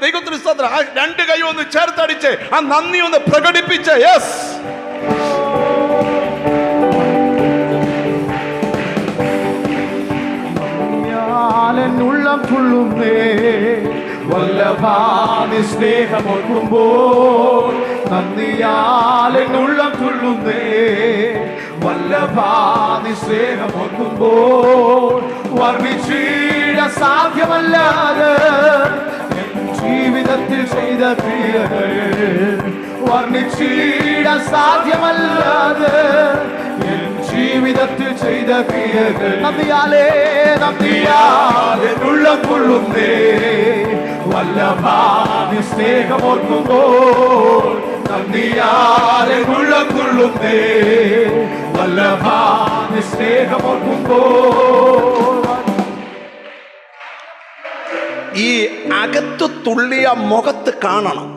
ദൈവത്തിന് സ്തോത്രം. 2 കൈ ഒന്ന് ചേർത്തടിച്ച് ആ നന്ദി ഒന്ന് പ്രകടിപ്പിച്ച്. യെസ്. ഉള്ളം തുള്ളുന്നേ വല്ലഭാനി സ്നേഹമൊഴുകുമ്പോൾ, നന്ദിയാലെന്നുള്ളം തുള്ളുന്നേ വല്ലഭാനി സ്നേഹമൊഴുകുമ്പോൾ, വർണ്ണിച്ചിട സാധ്യമല്ലാതെ ജീവിതത്തിൽ ചെയ്ത ക്രിയകൾ, വർണ്ണിച്ചിട സാധ്യമല്ലാതെ ജീവിത ജീവിതത്തിൽ ചെയ്ത ക്രിയകൾ നന്ദിയാലേ ഉള്ളം കൊള്ളുന്നേ വല്ലഭാനി സ്നേഹമോർക്കുമ്പോൾ നന്ദിയാലെ ഉള്ളം കൊള്ളുന്നേ വല്ലഭാനി സ്നേഹമോർക്കുമ്പോൾ. ഈ അകത്ത് തുള്ളിയ മുഖത്ത് കാണണം.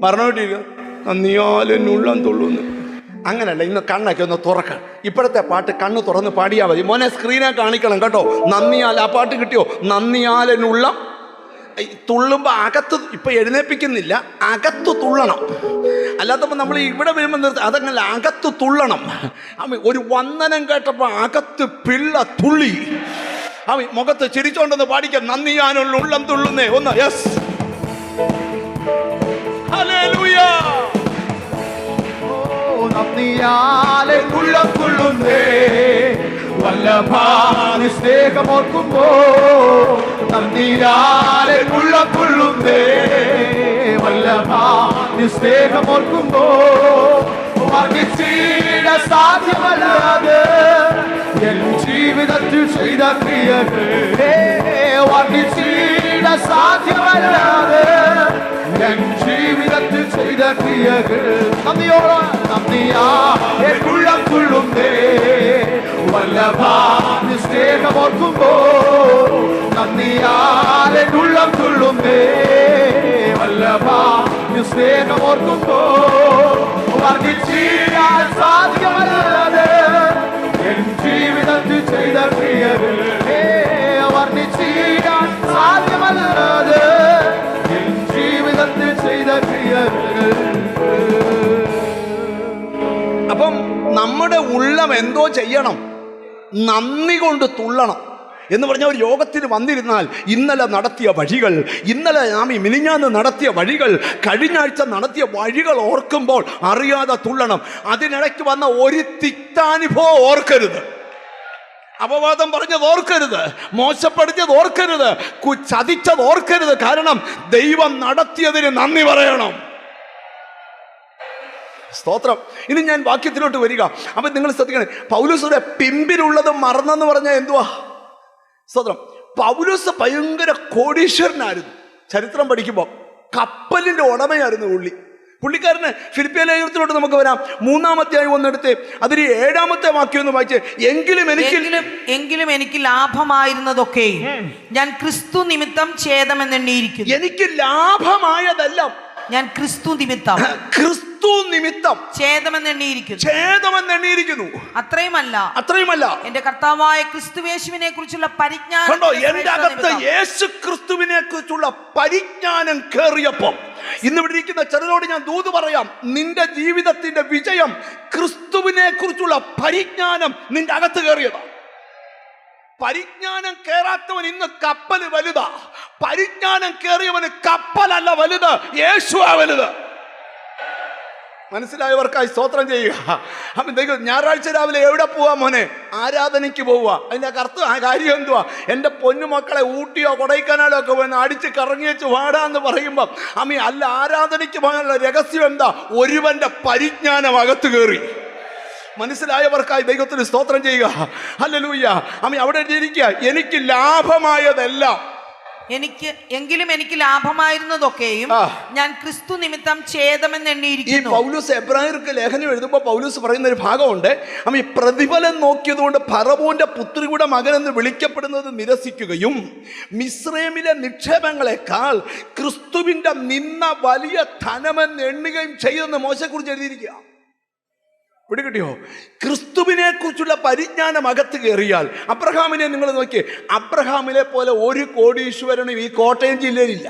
പറഞ്ഞോട്ടിരിക്കുക നന്ദിയാലെന്നുള്ളം തുള്ളുന്നു. അങ്ങനല്ല, ഇന്ന് കണ്ണൊക്കെ ഒന്ന് തുറക്കണം. ഇപ്പോഴത്തെ പാട്ട് കണ്ണ് തുറന്ന് പാടിയാൽ മതി. മോനെ സ്ക്രീനെ കാണിക്കണം കേട്ടോ. നന്ദിയാൽ, ആ പാട്ട് കിട്ടിയോ? നന്ദിയാലെന്നുള്ളം തുള്ളുമ്പോൾ അകത്ത്, ഇപ്പം എഴുന്നേൽപ്പിക്കുന്നില്ല, അകത്ത് തുള്ളണം. അല്ലാത്തപ്പോൾ നമ്മൾ ഇവിടെ വരുമ്പോൾ അതങ്ങനെ അകത്ത് തുള്ളണം. ഒരു വന്ദനം കേട്ടപ്പോൾ അകത്ത് പിള്ള തുള്ളി. മുഖത്ത് ചിരിച്ചോണ്ടെന്ന് പാടിക്കാൻ നന്ദിയാനുള്ള ഉള്ളം തുള്ളുന്നേ. ഒന്ന് യെസ്, ഹല്ലേലൂയ. നന്ദിയാലെ ഉള്ളം കൊള്ളുന്നേ വല്ലഭാനി സ്നേഹമോർക്കുമ്പോ നന്ദിയാലെ ഉള്ളം കൊള്ളുന്നേ വല്ലഭാനി സ്നേഹമോർക്കുമ്പോ വർണ്ണിച്ചിട സാധ്യമല്ലാതെ എൻ ജീവിതത്തിൽ ചെയ്ത ക്രിയകൾ വർണ്ണിച്ചിട സാധ്യമല്ലാതെ എൻ ജീവിതത്തിൽ ചെയ്ത ക്രിയകൾ നന്ദിയാലെ ഉള്ളം കൊള്ളുന്നേ വല്ലഭാനി സ്നേഹമോർക്കുമ്പോ നന്ദിയാലെ ഉള്ളം കൊള്ളുന്നേ വല്ലഭാനി സ്നേഹമോർക്കുമ്പോ വർണ്ണിച്ചിടാൻ സാധ്യമല്ലാതെ എൻ ജീവിതത്തിൽ ചെയ്ത ക്രിയകൾ വർണ്ണിച്ചിടാൻ സാധ്യമല്ലാതെ എൻ ജീവിതത്തിൽ ചെയ്ത ക്രിയകൾ. അപ്പം നമ്മുടെ ഉള്ളം എന്തോ ചെയ്യണം? നന്ദി കൊണ്ട് തുള്ളണം. എന്ന് പറഞ്ഞാൽ ഒരു യോഗത്തിന് വന്നിരുന്നാൽ ഇന്നലെ നടത്തിയ വഴികൾ, ഇന്നലെ നാം മിനിഞ്ഞാന്ന് നടത്തിയ വഴികൾ, കഴിഞ്ഞ ആഴ്ച നടത്തിയ വഴികൾ ഓർക്കുമ്പോൾ അറിയാതെ തുള്ളണം. അതിനിടയ്ക്ക് വന്ന ഒരു തിക്താനുഭവം ഓർക്കരുത്, അപവാദം പറഞ്ഞത് ഓർക്കരുത്, മോശപ്പെടുത്തിയത് ഓർക്കരുത്, ചതിച്ചത് ഓർക്കരുത്. കാരണം ദൈവം നടത്തിയതിന് നന്ദി പറയണം. സ്തോത്രം. ഇനി ഞാൻ വാക്യത്തിലോട്ട് വരിക. അപ്പം നിങ്ങൾ ശ്രദ്ധിക്കണം, പൗലോസിന്റെ പിമ്പിലുള്ളത് മറന്നെന്ന് പറഞ്ഞാൽ എന്തുവാ? സ്തോത്രം. പൗലോസ് ഭയങ്കര കോടീശ്വരനായിരുന്നു. ചരിത്രം പഠിക്കുമ്പോൾ കപ്പലിന്റെ ഉടമയായിരുന്നു പുള്ളിക്കാരന്. ഫിലിപ്പിയ ലേഖനത്തിലോട്ട് നമുക്ക് വരാം. 3-ാം അധ്യായം ഒന്നെടുത്ത് അതിന് 7-ാമത്തെ വാക്യം ഒന്ന് വായിച്ച്. എങ്കിലും എനിക്ക് ലാഭമായിരുന്നതൊക്കെയും ഞാൻ ക്രിസ്തു നിമിത്തം ഛേദമെന്നെണ്ണിയിരിക്കുന്നു. എനിക്ക് ലാഭമായതെല്ലാം ഞാൻ ക്രിസ്തു നിമിത്തം ഛേദമെന്നെണ്ണിയിരിക്കുന്നു. അത്രയുമല്ല എന്റെ കർത്താവായ ക്രിസ്തുയേശുവിനെ കുറിച്ചുള്ള പരിജ്ഞാനം കണ്ടോ? എന്റെ അകത്ത് യേശു ക്രിസ്തുവിനെ കുറിച്ചുള്ള പരിജ്ഞാനം കേറിയപ്പം ഇന്ന് ഇവിടെ ഇരിക്കുന്ന ചിലരോട് ഞാൻ ദൂത് പറയാം. നിന്റെ ജീവിതത്തിന്റെ വിജയം ക്രിസ്തുവിനെ കുറിച്ചുള്ള പരിജ്ഞാനം നിന്റെ അകത്ത് കയറിയതാ. പരിജ്ഞാനം കേറാത്തവൻ ഇന്ന് കപ്പൽ വലുതാ. പരിജ്ഞാനം കേറിയവന് കപ്പലല്ല വലുത്, യേശുവാ വലുത്. മനസ്സിലായവർക്കായി സ്തോത്രം ചെയ്യുക. അപ്പം ഞായറാഴ്ച രാവിലെ എവിടെ പോവാ മോനെ? ആരാധനയ്ക്ക് പോവുക. അതിൻ്റെ കാര്യം എന്തുവാ? എൻ്റെ പൊന്നുമക്കളെ ഊട്ടിയോ കൊടൈക്കനാലോ ഒക്കെ പോയി അടിച്ച് കറങ്ങി വെച്ച് വാടാന്ന് പറയുമ്പം അല്ല, ആരാധനയ്ക്ക് പോകാനുള്ള രഹസ്യം എന്താ? ഒരുവന്റെ പരിജ്ഞാനം അകത്ത് കയറി. മനസ്സിലായവർക്കായി ദൈവത്തിന് സ്തോത്രം ചെയ്യുക. ഹല്ലേലൂയ. അവിടെ ഇരിക്കുക. എനിക്ക് ലാഭമായതെല്ലാം എങ്കിലും എനിക്ക് ലാഭമായിരുന്നതൊക്കെയും ഞാൻ ക്രിസ്തു നിമിത്തം ഛേദമെന്നെണ്ണിയിരിക്കുന്നു. ഈ പൗലോസ് എബ്രായർക്ക് ലേഖനം എഴുതുമ്പോൾ പൗലോസ് പറയുന്ന ഒരു ഭാഗമുണ്ട്. ഈ പ്രതിഫലം നോക്കിയതുകൊണ്ട് ഫറവോന്റെ പുത്രിയുടെ മകനെന്ന് വിളിക്കപ്പെടുന്നത് നിരസിക്കുകയും മിസ്രൈമിലെ നിക്ഷേപങ്ങളെക്കാൾ ക്രിസ്തുവിന്റെ നിന്ന വലിയ ധനമെന്ന് എണ്ണുകയും ചെയ്തെന്ന് മോശയെക്കുറിച്ച് എഴുതിയിരിക്കുക. പിടികിട്ടിയോ? ക്രിസ്തുവിനെ കുറിച്ചുള്ള പരിജ്ഞാനം അകത്ത് കയറിയാൽ, അബ്രഹാമിനെ നിങ്ങൾ നോക്കിയേ. അബ്രഹാമിനെ പോലെ ഒരു കോടീശ്വരനും ഈ കോട്ടയം ജില്ലയിലില്ല,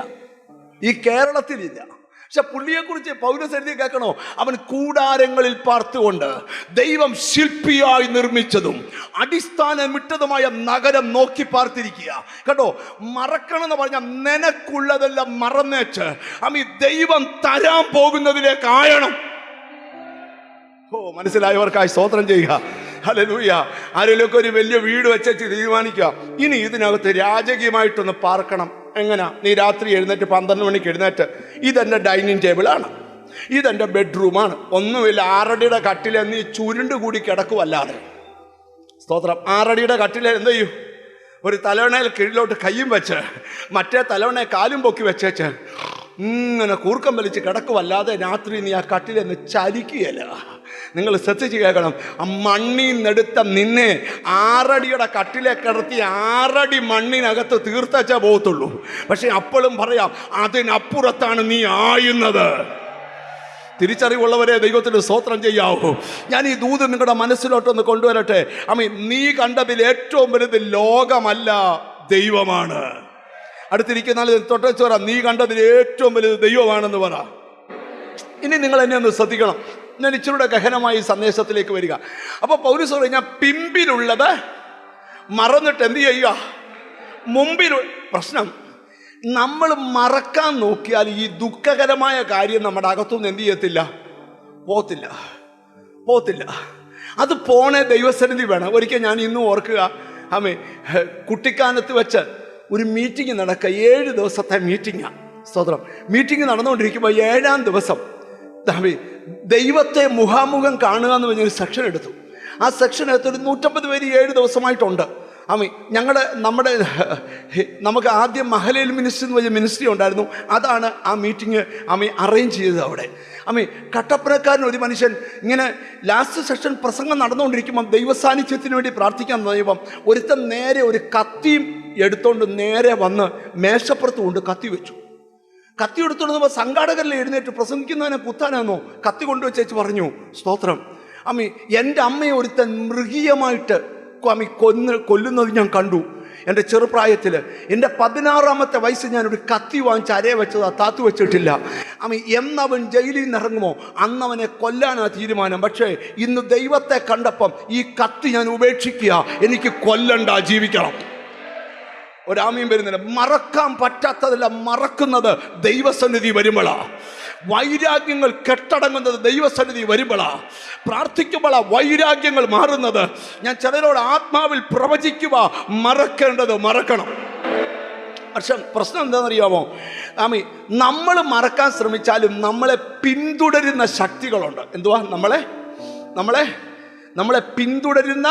ഈ കേരളത്തിലില്ല. പക്ഷെ പുള്ളിയെക്കുറിച്ച് പൗലോസ് എഴുതി കേൾക്കണോ? അവൻ കൂടാരങ്ങളിൽ പാർത്തുകൊണ്ട് ദൈവം ശില്പിയായി നിർമ്മിച്ചതും അടിസ്ഥാനം വിട്ടതുമായ നഗരം നോക്കി പാർത്തിരിക്കുക. കേട്ടോ, മറക്കണമെന്ന് പറഞ്ഞാൽ നിനക്കുള്ളതെല്ലാം മറന്നേച്ച് ദൈവം തരാൻ പോകുന്നതിലേക്ക് ആയണം. മനസ്സിലായവർക്കായി സ്തോത്രം ചെയ്യുക. ഹല്ലേലൂയ. ആരെങ്കിലുമൊക്കെ ഒരു വലിയ വീട് വെച്ച് തീരുമാനിക്കുക, ഇനി ഇതിനകത്ത് രാജകീയമായിട്ടൊന്ന് പാർക്കണം. എങ്ങനാ? നീ രാത്രി എഴുന്നേറ്റ് 12 മണിക്ക് എഴുന്നേറ്റ്, ഇതെൻ്റെ ഡൈനിങ് ടേബിളാണ്, ഇതെൻ്റെ ബെഡ്റൂമാണ്, ഒന്നുമില്ല, 6 അടിയുടെ കട്ടിൽ നീ ചുരുണ്ട് കൂടി കിടക്കുമല്ലാതെ. സ്തോത്രം. 6 അടിയുടെ കട്ടിൽ എന്ത് ചെയ്യും? ഒരു തലവണയിൽ കീഴിലോട്ട് കയ്യും വെച്ച് മറ്റേ തലവണയെ കാലും പൊക്കി വെച്ചേച്ച് ഇങ്ങനെ കൂർക്കം വലിച്ച് കിടക്കുമല്ലാതെ രാത്രി നീ ആ കട്ടിലെന്ന് ചലിക്കുകയല്ല. നിങ്ങൾ ശ്രദ്ധിച്ച് കേൾക്കണം. ആ മണ്ണിൽ നിന്നെടുത്ത നിന്നെ 6 അടിയുടെ കട്ടിലെ കിടത്തി 6 അടി മണ്ണിനകത്ത് തീർത്തച്ചാ പോകത്തുള്ളൂ. പക്ഷെ അപ്പോഴും പറയാം, അതിനപ്പുറത്താണ് നീ ആയുന്നത്. തിരിച്ചറിവുള്ളവരെ ദൈവത്തിന് സ്തോത്രം ചെയ്യാവൂ. ഞാൻ ഈ ദൂത് നിങ്ങളുടെ മനസ്സിലോട്ടൊന്ന് കൊണ്ടുവരട്ടെ. നീ കണ്ടതിൽ ഏറ്റവും വലുത് ലോകമല്ല, ദൈവമാണ്. അടുത്തിരിക്കുന്ന തൊട്ടു പറ, നീ കണ്ടതിൽ ഏറ്റവും വലുത് ദൈവമാണെന്ന് പറ. ഇനി നിങ്ങൾ എന്നെ ഒന്ന് ശ്രദ്ധിക്കണം. ഞാൻ ഇച്ചിരൂടെ ഗഹനമായി സന്ദേശത്തിലേക്ക് വരിക. അപ്പോൾ പൗലോസ് പറഞ്ഞാൽ പിമ്പിലുള്ളത് മറന്നിട്ട് എന്ത് ചെയ്യുക? മുമ്പിൽ. പ്രശ്നം, നമ്മൾ മറക്കാൻ നോക്കിയാൽ ഈ ദുഃഖകരമായ കാര്യം നമ്മുടെ അകത്തുനിന്ന് എന്ത് ചെയ്യത്തില്ല? പോത്തില്ല. അത് പോണേ ദൈവസന്നിധി വേണം. ഒരിക്കൽ ഞാൻ ഇന്നും ഓർക്കുക, കുട്ടിക്കാനത്ത് വെച്ച് ഒരു മീറ്റിംഗ് നടക്കുക. 7 ദിവസത്തെ മീറ്റിംഗാണ്. സ്തോത്രം. മീറ്റിംഗ് നടന്നുകൊണ്ടിരിക്കുമ്പോൾ 7-ാം ദിവസം ദൈവത്തെ മുഖാമുഖം കാണുക എന്ന് പറഞ്ഞൊരു സെക്ഷൻ എടുത്തു. ആ സെക്ഷനകത്ത് ഒരു 150 പേര് 7 ദിവസമായിട്ടുണ്ട്. നമുക്ക് ആദ്യം മഹലയിൽ മിനിസ്ട്രി എന്ന് പറഞ്ഞ മിനിസ്ട്രി ഉണ്ടായിരുന്നു. അതാണ് ആ മീറ്റിംഗ് അറേഞ്ച് ചെയ്തത്. അവിടെ കട്ടപ്പനക്കാരൻ ഒരു മനുഷ്യൻ ഇങ്ങനെ ലാസ്റ്റ് സെഷൻ പ്രസംഗം നടന്നുകൊണ്ടിരിക്കുമ്പം ദൈവസാന്നിധ്യത്തിന് വേണ്ടി പ്രാർത്ഥിക്കാൻ തുടങ്ങിയപ്പം ഒരുത്തൻ നേരെ ഒരു കത്തിയും എടുത്തോണ്ട് നേരെ വന്ന് മേശപ്പുറത്ത് കൊണ്ട് കത്തി വെച്ചു. കത്തി എടുത്തോണ്ട് സംഘാടകരിൽ എഴുന്നേറ്റ് പ്രസംഗിക്കുന്നതിനെ കുത്താനെന്നോ കത്തി കൊണ്ടുവച്ചേച്ച് പറഞ്ഞു, സ്തോത്രം, എൻ്റെ അമ്മയെ ഒരുത്തൻ മൃഗീയമായിട്ട് കൊല്ലുന്നത് ഞാൻ കണ്ടു. എൻ്റെ ചെറുപ്രായത്തിൽ എൻ്റെ 16-ാമത്തെ വയസ്സിൽ ഞാനൊരു കത്തി വാങ്ങിച്ച് അരയെ വെച്ചതാ, താത്തു വെച്ചിട്ടില്ല. എന്നവൻ ജയിലിൽ നിന്ന് ഇറങ്ങുമോ അന്നവനെ കൊല്ലാനാണ് തീരുമാനം. പക്ഷേ ഇന്ന് ദൈവത്തെ കണ്ടപ്പം ഈ കത്തി ഞാൻ ഉപേക്ഷിക്കുക, എനിക്ക് കൊല്ലണ്ട, ജീവിക്കണം. ഒരാമയും വരുന്നില്ല. മറക്കാൻ പറ്റാത്തതല്ല, മറക്കുന്നത് ദൈവസന്നിധി വരുമ്പോഴാ. വൈരാഗ്യങ്ങൾ കെട്ടടങ്ങുന്നത് ദൈവസന്നിധി വരുമ്പോഴാ. പ്രാർത്ഥിക്കുമ്പോഴാ വൈരാഗ്യങ്ങൾ മാറുന്നത്. ഞാൻ ചിലരോട് ആത്മാവിൽ പ്രവചിക്കുക, മറക്കേണ്ടത് മറക്കണം. പക്ഷെ പ്രശ്നം എന്താണെന്നറിയാമോ? നമ്മൾ മറക്കാൻ ശ്രമിച്ചാലും നമ്മളെ പിന്തുടരുന്ന ശക്തികളുണ്ട്. എന്തുവാ? നമ്മളെ പിന്തുടരുന്ന.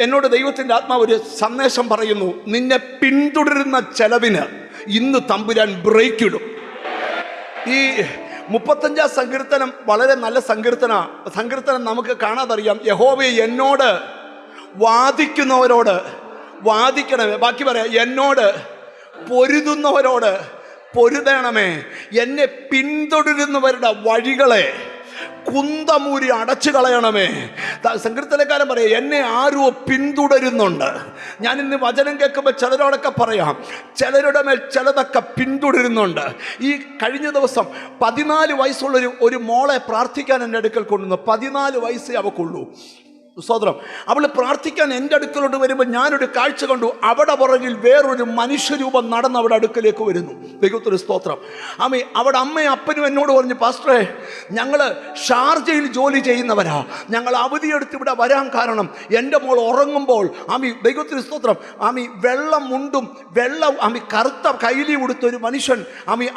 എന്നോട് ദൈവത്തിൻ്റെ ആത്മാവ് ഒരു സന്ദേശം പറയുന്നു, നിന്നെ പിന്തുടരുന്ന ചെലവിന് ഇന്ന് തമ്പുരാൻ ബ്രേക്ക് ഇടും. ഈ 35-ാം സങ്കീർത്തനം വളരെ നല്ല സങ്കീർത്തനം നമുക്ക് കാണാതറിയാം. യഹോവേ, എന്നോട് വാദിക്കുന്നവരോട് വാദിക്കണമേ. ബാക്കി പറയാം, എന്നോട് പൊരുതുന്നവരോട് പൊരുതണമേ. എന്നെ പിന്തുടരുന്നവരുടെ വഴികളെ കുന്തമൂരി അടച്ചു കളയണമേ. സങ്കീർത്തനക്കാരൻ പറയാം, എന്നെ ആരോ പിന്തുടരുന്നുണ്ട്. ഞാൻ ഇന്ന് വചനം കേൾക്കുമ്പോൾ ചിലരോടൊക്കെ പറയാം, ചിലരുടെ മേൽ ചിലതൊക്കെ പിന്തുടരുന്നുണ്ട്. ഈ കഴിഞ്ഞ ദിവസം 14 വയസ്സുള്ള ഒരു മോളെ പ്രാർത്ഥിക്കാൻ എൻ്റെ അടുക്കൽ കൊണ്ടുവന്നു. 14 വയസ്സേ അവക്കുള്ളൂ. സഹോദരം, അവൾ പ്രാർത്ഥിക്കാൻ എൻ്റെ അടുക്കലോട്ട് വരുമ്പോൾ ഞാനൊരു കാഴ്ച കണ്ടു. അവിടെ പുറകിൽ വേറൊരു മനുഷ്യരൂപം നടന്ന് അവിടെ അടുക്കലേക്ക് വരുന്നു. ദൈവത്തിന് സ്തോത്രം. അവിടെ അമ്മയും അപ്പനും എന്നോട് പറഞ്ഞു, പാസ്റ്ററെ, ഞങ്ങൾ ഷാർജയിൽ ജോലി ചെയ്യുന്നവരാ, ഞങ്ങൾ അവധിയെടുത്ത് ഇവിടെ വരാൻ കാരണം എൻ്റെ മോൾ ഉറങ്ങുമ്പോൾ ദൈവത്തിന് സ്തോത്രം, വെള്ളം മുണ്ടും കറുത്ത കൈലി കൊടുത്തൊരു മനുഷ്യൻ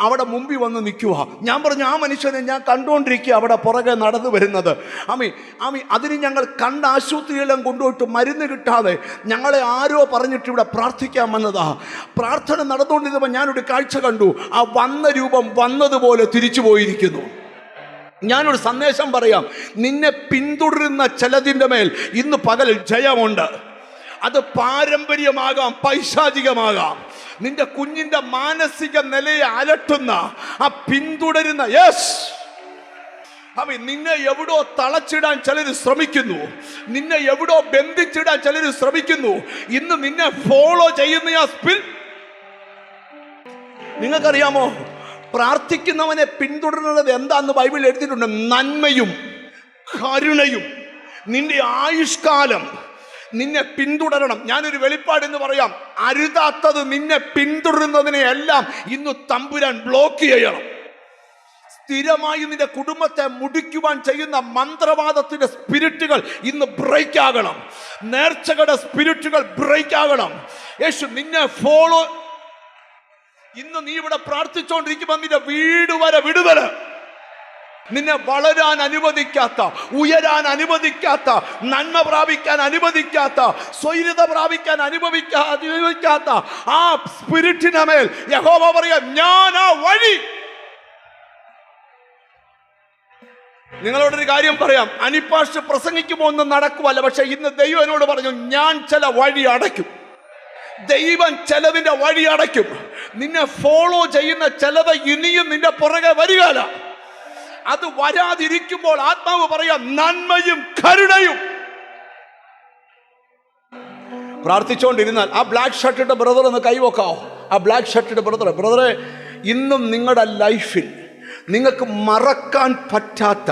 അവിടെ മുമ്പിൽ വന്ന് നിൽക്കുക. ഞാൻ പറഞ്ഞു, ആ മനുഷ്യനെ ഞാൻ കണ്ടുകൊണ്ടിരിക്കുക അവിടെ പുറകെ നടന്നു വരുന്നത്. അതിന് ഞങ്ങൾ കണ്ട ആശുപത്രിയെല്ലാം കൊണ്ടുപോയിട്ട് മരുന്ന് കിട്ടാതെ ഞങ്ങളെ ആരോ പറഞ്ഞിട്ട് ഇവിടെ പ്രാർത്ഥിക്കാൻ വന്നതാ. പ്രാർത്ഥന നടന്നുകൊണ്ടിരുന്നപ്പോൾ ഞാനൊരു കാഴ്ച കണ്ടു. ആ വന്ന രൂപം വന്നതുപോലെ തിരിച്ചു പോയിരിക്കുന്നു. ഞാനൊരു സന്ദേശം പറയാം, നിന്നെ പിന്തുടരുന്ന ചിലതിൻ്റെ മേൽ ഇന്ന് പകൽ ജയമുണ്ട്. അത് പാരമ്പര്യമാകാം, പൈശാചികമാകാം. നിന്റെ കുഞ്ഞിന്റെ മാനസിക നിലയെ അലട്ടുന്ന ആ പിന്തുടരുന്ന നിന്നെ എവിടോ തളച്ചിടാൻ ചിലർ ശ്രമിക്കുന്നു, നിന്നെ എവിടോ ബന്ധിച്ചിടാൻ ചിലർ ശ്രമിക്കുന്നു. ഇന്ന് നിന്നെ ഫോളോ ചെയ്യുന്ന ആ നിങ്ങൾക്കറിയാമോ? പ്രാർത്ഥിക്കുന്നവനെ പിന്തുടരുന്നത് എന്താന്ന് ബൈബിൾ എഴുതിയിട്ടുണ്ട്. നന്മയും കരുണയും നിന്റെ ആയുഷ്കാലം നിന്നെ പിന്തുടരണം. ഞാനൊരു വെളിപ്പാടെന്ന് പറയാം, അരുതാത്തത് നിന്നെ പിന്തുടരുന്നതിനെ എല്ലാം ഇന്ന് തമ്പുരാൻ ബ്ലോക്ക് ചെയ്യണം. സ്ഥിരമായി നിന്റെ കുടുംബത്തെ മുടിക്കുവാൻ ചെയ്യുന്ന മന്ത്രവാദത്തിന്റെ സ്പിരിറ്റുകൾ ഇന്ന് ബ്രേക്ക് ആകണം. നേർച്ചകളുടെ സ്പിരിറ്റുകൾ ബ്രേക്ക് ആകണം. യേശു നിന്നെ ഫോളോ. ഇന്ന് നീ ഇവിടെ പ്രാർത്ഥിച്ചുകൊണ്ടിരിക്കുമ്പോൾ നിന്റെ വീട് വരെ വിടുതല്. നിന്നെ വളരാൻ അനുവദിക്കാത്ത, ഉയരാൻ അനുവദിക്കാത്ത, നന്മ പ്രാപിക്കാൻ അനുവദിക്കാത്ത, സ്വൈര്യത പ്രാപിക്കാൻ അനുവദിക്കാത്ത ആ സ്പിരിറ്റിന് മേൽ യഹോവ പറയാ, ഞാൻ ആ വഴി. നിങ്ങളോടൊരു കാര്യം പറയാം, അനിപ്പാഷ് പ്രസംഗിക്കുമ്പോൾ ഒന്നും നടക്കുമല്ല. പക്ഷെ ഇന്ന് ദൈവം എന്നോട് പറഞ്ഞു, ഞാൻ ചില വഴി അടയ്ക്കും. ദൈവം ചിലതിന്റെ വഴി അടയ്ക്കും. നിന്നെ ഫോളോ ചെയ്യുന്ന ചിലത് ഇനിയും നിന്റെ പുറകെ വരികയില്ല. അത് വരാതിരിക്കുമ്പോൾ ആത്മാവ് പറയാം, നന്മയും കരുണയും. പ്രാർത്ഥിച്ചുകൊണ്ടിരുന്നാൽ ആ ബ്ലാക്ക് ഷർട്ടിന്റെ ബ്രദർ ഒന്ന് കൈവക്കാവോ? ആ ബ്ലാക്ക് ഷർട്ടിന്റെ ബ്രദറെ, ഇന്നും നിങ്ങളുടെ ലൈഫിൽ നിങ്ങൾക്ക് മറക്കാൻ പറ്റാത്ത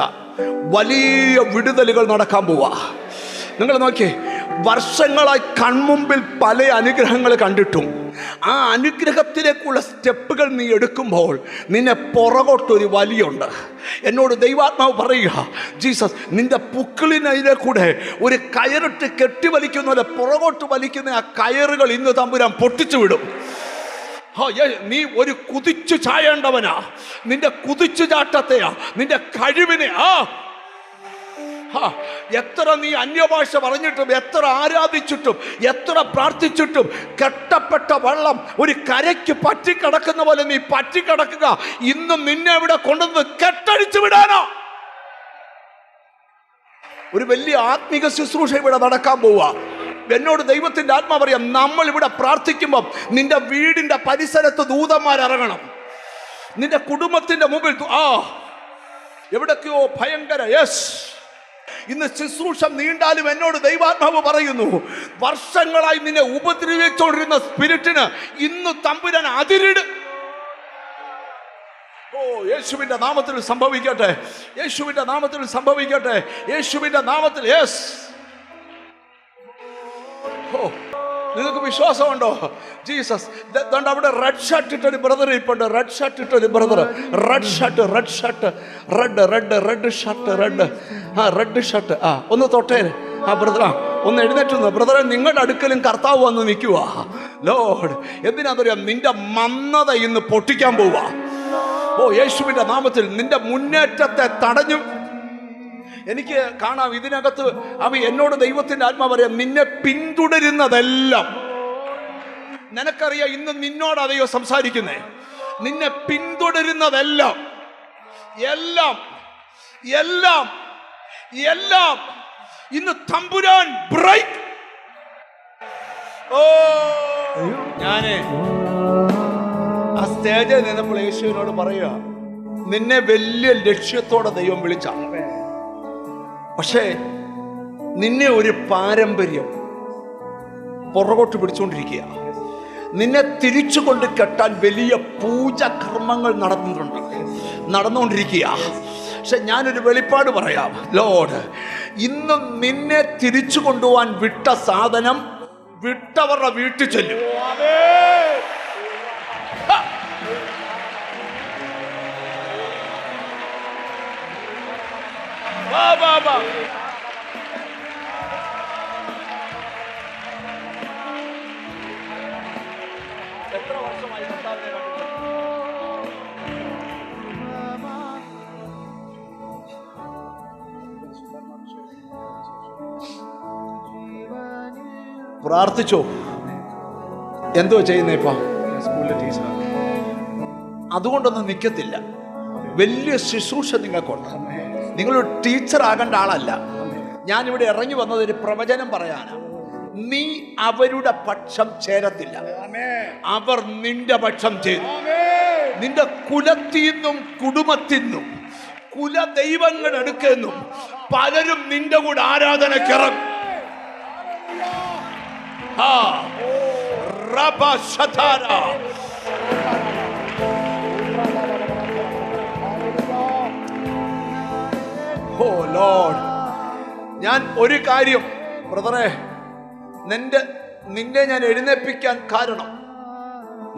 വലിയ വിടുതലുകൾ നടക്കാൻ പോവാ. നിങ്ങൾ നോക്കിയേ, വർഷങ്ങളായി കൺമുമ്പിൽ പല അനുഗ്രഹങ്ങൾ കണ്ടിട്ടും ആ അനുഗ്രഹത്തിലേക്കുള്ള സ്റ്റെപ്പുകൾ നീ എടുക്കുമ്പോൾ നിന്നെ പുറകോട്ടൊരു വലിയുണ്ട്. എന്നോട് ദൈവാത്മാവ് പറയുക, ജീസസ് നിന്റെ പുക്കിളിനയിലെ കൂടെ ഒരു കയറിട്ട് കെട്ടിവലിക്കുന്ന പോലെ പുറകോട്ട് വലിക്കുന്ന ആ കയറുകൾ ഇന്ന് തമ്പുരാൻ പൊട്ടിച്ചു വിടും. നീ ഒരു കുതിച്ചു ചായേണ്ടവനാ. നിന്റെ കുതിച്ചു ചാട്ടത്തെയാ, നിന്റെ കഴിവിനെ. എത്ര നീ അന്യഭാഷ പറഞ്ഞിട്ടും, എത്ര ആരാധിച്ചിട്ടും, എത്ര പ്രാർത്ഥിച്ചിട്ടും കെട്ടപ്പെട്ട വെള്ളം ഒരു കരയ്ക്ക് പറ്റിക്കിടക്കുന്ന പോലെ നീ പറ്റിക്കിടക്കുക. ഇന്നും നിന്നെ ഇവിടെ കൊണ്ടുവന്ന് കെട്ടടിച്ചു വിടാനോ? ഒരു വലിയ ആത്മീക ശുശ്രൂഷ ഇവിടെ നടക്കാൻ പോവാ. എന്നോട് ദൈവത്തിന്റെ ആത്മാ പറയാം, നമ്മൾ ഇവിടെ പ്രാർത്ഥിക്കുമ്പം നിന്റെ വീടിന്റെ പരിസരത്ത് ദൂതന്മാരിറങ്ങണം. നിന്റെ കുടുംബത്തിന്റെ മുമ്പിൽ എവിടൊക്കെയോ ഭയങ്കര ഇന്ന് ശുശ്രൂഷ നീണ്ടാലും എന്നോട് ദൈവാത്മാവ് പറയുന്നു, വർഷങ്ങളായി നിന്നെ ഉപദ്രവിച്ചുകൊണ്ടിരുന്ന സ്പിരിറ്റിന് ഇന്ന് തമ്പുരാൻ അതിരിട്. യേശുവിന്റെ നാമത്തിൽ സംഭവിക്കട്ടെ, യേശുവിന്റെ നാമത്തിൽ സംഭവിക്കട്ടെ, യേശുവിന്റെ നാമത്തിൽ. നിങ്ങൾക്ക് വിശ്വാസമുണ്ടോ? ജീസസ് അവിടെ റെഡ് ഷർട്ട് ഇട്ടൊരു ബ്രദർ ഇരിപ്പുണ്ട്. റെഡ് ഷർട്ട് ഇട്ടൊരു ബ്രദർ, റെഡ് ഷർട്ട് ഒന്ന് തൊട്ടേ ആ ബ്രദർ, ഒന്ന് എഴുന്നേറ്റുന്നു. ബ്രദറെ, നിങ്ങളുടെ അടുക്കലും കർത്താവ് വന്ന് നിൽക്കുക. ലോർഡ്, എന്തിനാ പറയാം, നിന്റെ മന്നത ഇന്ന് പൊട്ടിക്കാൻ പോവാ. യേശുവിന്റെ നാമത്തിൽ നിന്റെ മുന്നേറ്റത്തെ തടഞ്ഞു. എനിക്ക് കാണാം ഇതിനകത്ത് എന്നോട് ദൈവത്തിന്റെ ആത്മാ പറയാം, നിന്നെ പിന്തുടരുന്നതെല്ലാം, നിനക്കറിയാം ഇന്ന് നിന്നോട് ദൈവം സംസാരിക്കുന്നേ, നിന്നെ പിന്തുടരുന്നതെല്ലാം എല്ലാം എല്ലാം എല്ലാം ഇന്ന് തമ്പുരാൻ ബ്രേക്ക്. ഞാനേ ആ സ്റ്റേജിൽ നിന്നപ്പോൾ യേശുവിനോട് പറയുക, നിന്നെ വലിയ ലക്ഷ്യത്തോടെ ദൈവം വിളിച്ച, പക്ഷേ നിന്നെ ഒരു പാരമ്പര്യം പുറകോട്ട് പിടിച്ചുകൊണ്ടിരിക്കുക. നിന്നെ തിരിച്ചു കൊണ്ട് കെട്ടാൻ വലിയ പൂജകർമ്മങ്ങൾ നടന്നുകൊണ്ടിരിക്കുക. പക്ഷെ ഞാനൊരു വെളിപ്പാട് പറയാം. ലോർഡ്, ഇന്നും നിന്നെ തിരിച്ചു കൊണ്ടുപോകാൻ വിട്ട സാധനം വിട്ടവരുടെ വീട്ടിൽ ചെല്ലും. എത്ര വർഷമായി പ്രാർത്ഥിച്ചോ? എന്തോ ചെയ്യുന്നേ ഇപ്പൊ? സ്കൂളിലെ ടീച്ചർ. അതുകൊണ്ടൊന്നും നിൽക്കത്തില്ല. വലിയ ശുശ്രൂഷ നിങ്ങൾക്കുണ്ട്. നിങ്ങളൊരു ടീച്ചർ ആകേണ്ട ആളല്ല. ഞാനിവിടെ ഇറങ്ങി വന്നത് ഒരു പ്രവചനം പറയാനാണ്. നീ അവരുടെ പക്ഷം ചേരത്തില്ല, അവർ നിന്റെ പക്ഷം ചേരും. നിന്റെ കുലത്തിന്നും കുടുംബത്തിന്നും കുലദൈവങ്ങളുടെ അടുക്കെന്നും പലരും നിന്റെ കൂടെ ആരാധനക്കിറങ്ങും. ഞാൻ ഒരു കാര്യം ബ്രദറെ, നിന്നെ ഞാൻ എഴുന്നേൽപ്പിക്കാൻ കാരണം,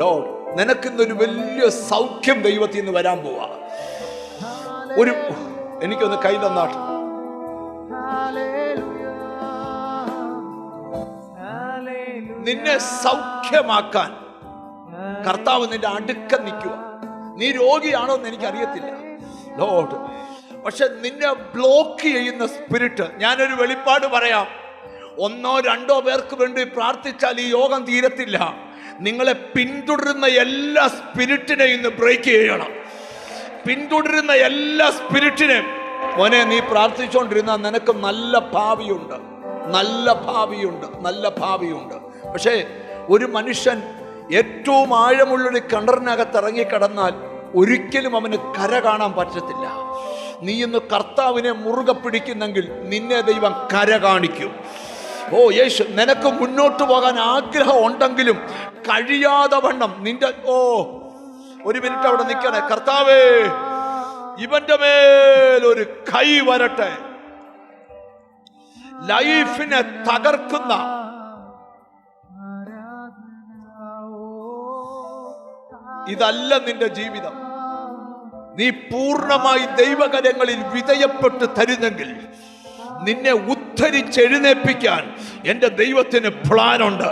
ലോർഡ്, നിനക്കിന്നൊരു വലിയ സൗഖ്യം ദൈവത്തിൽ നിന്ന് വരാൻ പോവാ. എനിക്കൊന്ന് കൈ തന്നാട്ട്. നിന്നെ സൗഖ്യമാക്കാൻ കർത്താവ് നിന്റെ അടുക്ക നിൽക്കുക. നീ രോഗിയാണോ എന്ന് എനിക്കറിയത്തില്ല. ലോർഡ്, പക്ഷെ നിന്നെ ബ്ലോക്ക് ചെയ്യുന്ന സ്പിരിറ്റ്, ഞാനൊരു വെളിപ്പാട് പറയാം, 1 or 2 പേർക്ക് വേണ്ടി പ്രാർത്ഥിച്ചാൽ ഈ യോഗം തീരത്തില്ല. നിങ്ങളെ പിന്തുടരുന്ന എല്ലാ സ്പിരിറ്റിനെയും ഇന്ന് ബ്രേക്ക് ചെയ്യണം. പിന്തുടരുന്ന എല്ലാ സ്പിരിറ്റിനെയും, മോനെ നീ പ്രാർത്ഥിച്ചുകൊണ്ടിരുന്ന നിനക്ക് നല്ല ഭാവിയുണ്ട്, നല്ല ഭാവിയുണ്ട്, നല്ല ഭാവിയുണ്ട്. പക്ഷേ ഒരു മനുഷ്യൻ ഏറ്റവും ആഴമുള്ളൊരു കിണറിനകത്ത് ഇറങ്ങിക്കിടന്നാൽ ഒരിക്കലും അവന് കര കാണാൻ പറ്റത്തില്ല. നീ ഇന്ന് കർത്താവിനെ മുറുകെ പിടിക്കുന്നെങ്കിൽ നിന്നെ ദൈവം കര കാണിക്കും. ഓ യേശു, നിനക്ക് മുന്നോട്ട് പോകാൻ ആഗ്രഹം ഉണ്ടെങ്കിലും കഴിയാതെ വണ്ണം നിന്റെ ഒരു മിനിറ്റ് അവിടെ നിൽക്കണേ. കർത്താവേ, ഇവന്റെ മേലൊരു കൈ വരട്ടെ. ലൈഫിനെ തകർക്കുന്ന ഇതല്ല നിന്റെ ജീവിതം. നീ പൂർണ്ണമായി ദൈവകരങ്ങളിൽ വിധേയപ്പെട്ട് തരുന്നെങ്കിൽ നിന്നെ ഉദ്ധരിച്ചെഴുന്നേൽപ്പിക്കാൻ എൻ്റെ ദൈവത്തിന് പ്ലാനുണ്ട്.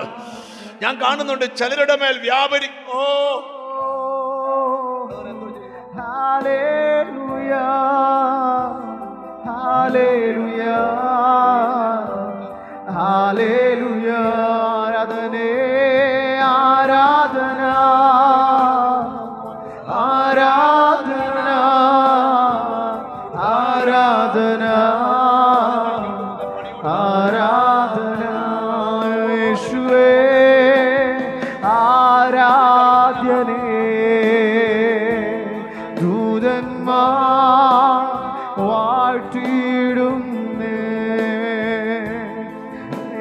ഞാൻ കാണുന്നുണ്ട് ചിലരുടെ മേൽ വ്യാപരി Hallelujah, Hallelujah, Hallelujah. ആരാധനേ, ആരാധന, ആരാധന, ആരാധന, ആരാധന. യേശുവേ ആരാധ്യനേ. വാഴ്ത്തിടുന്നേ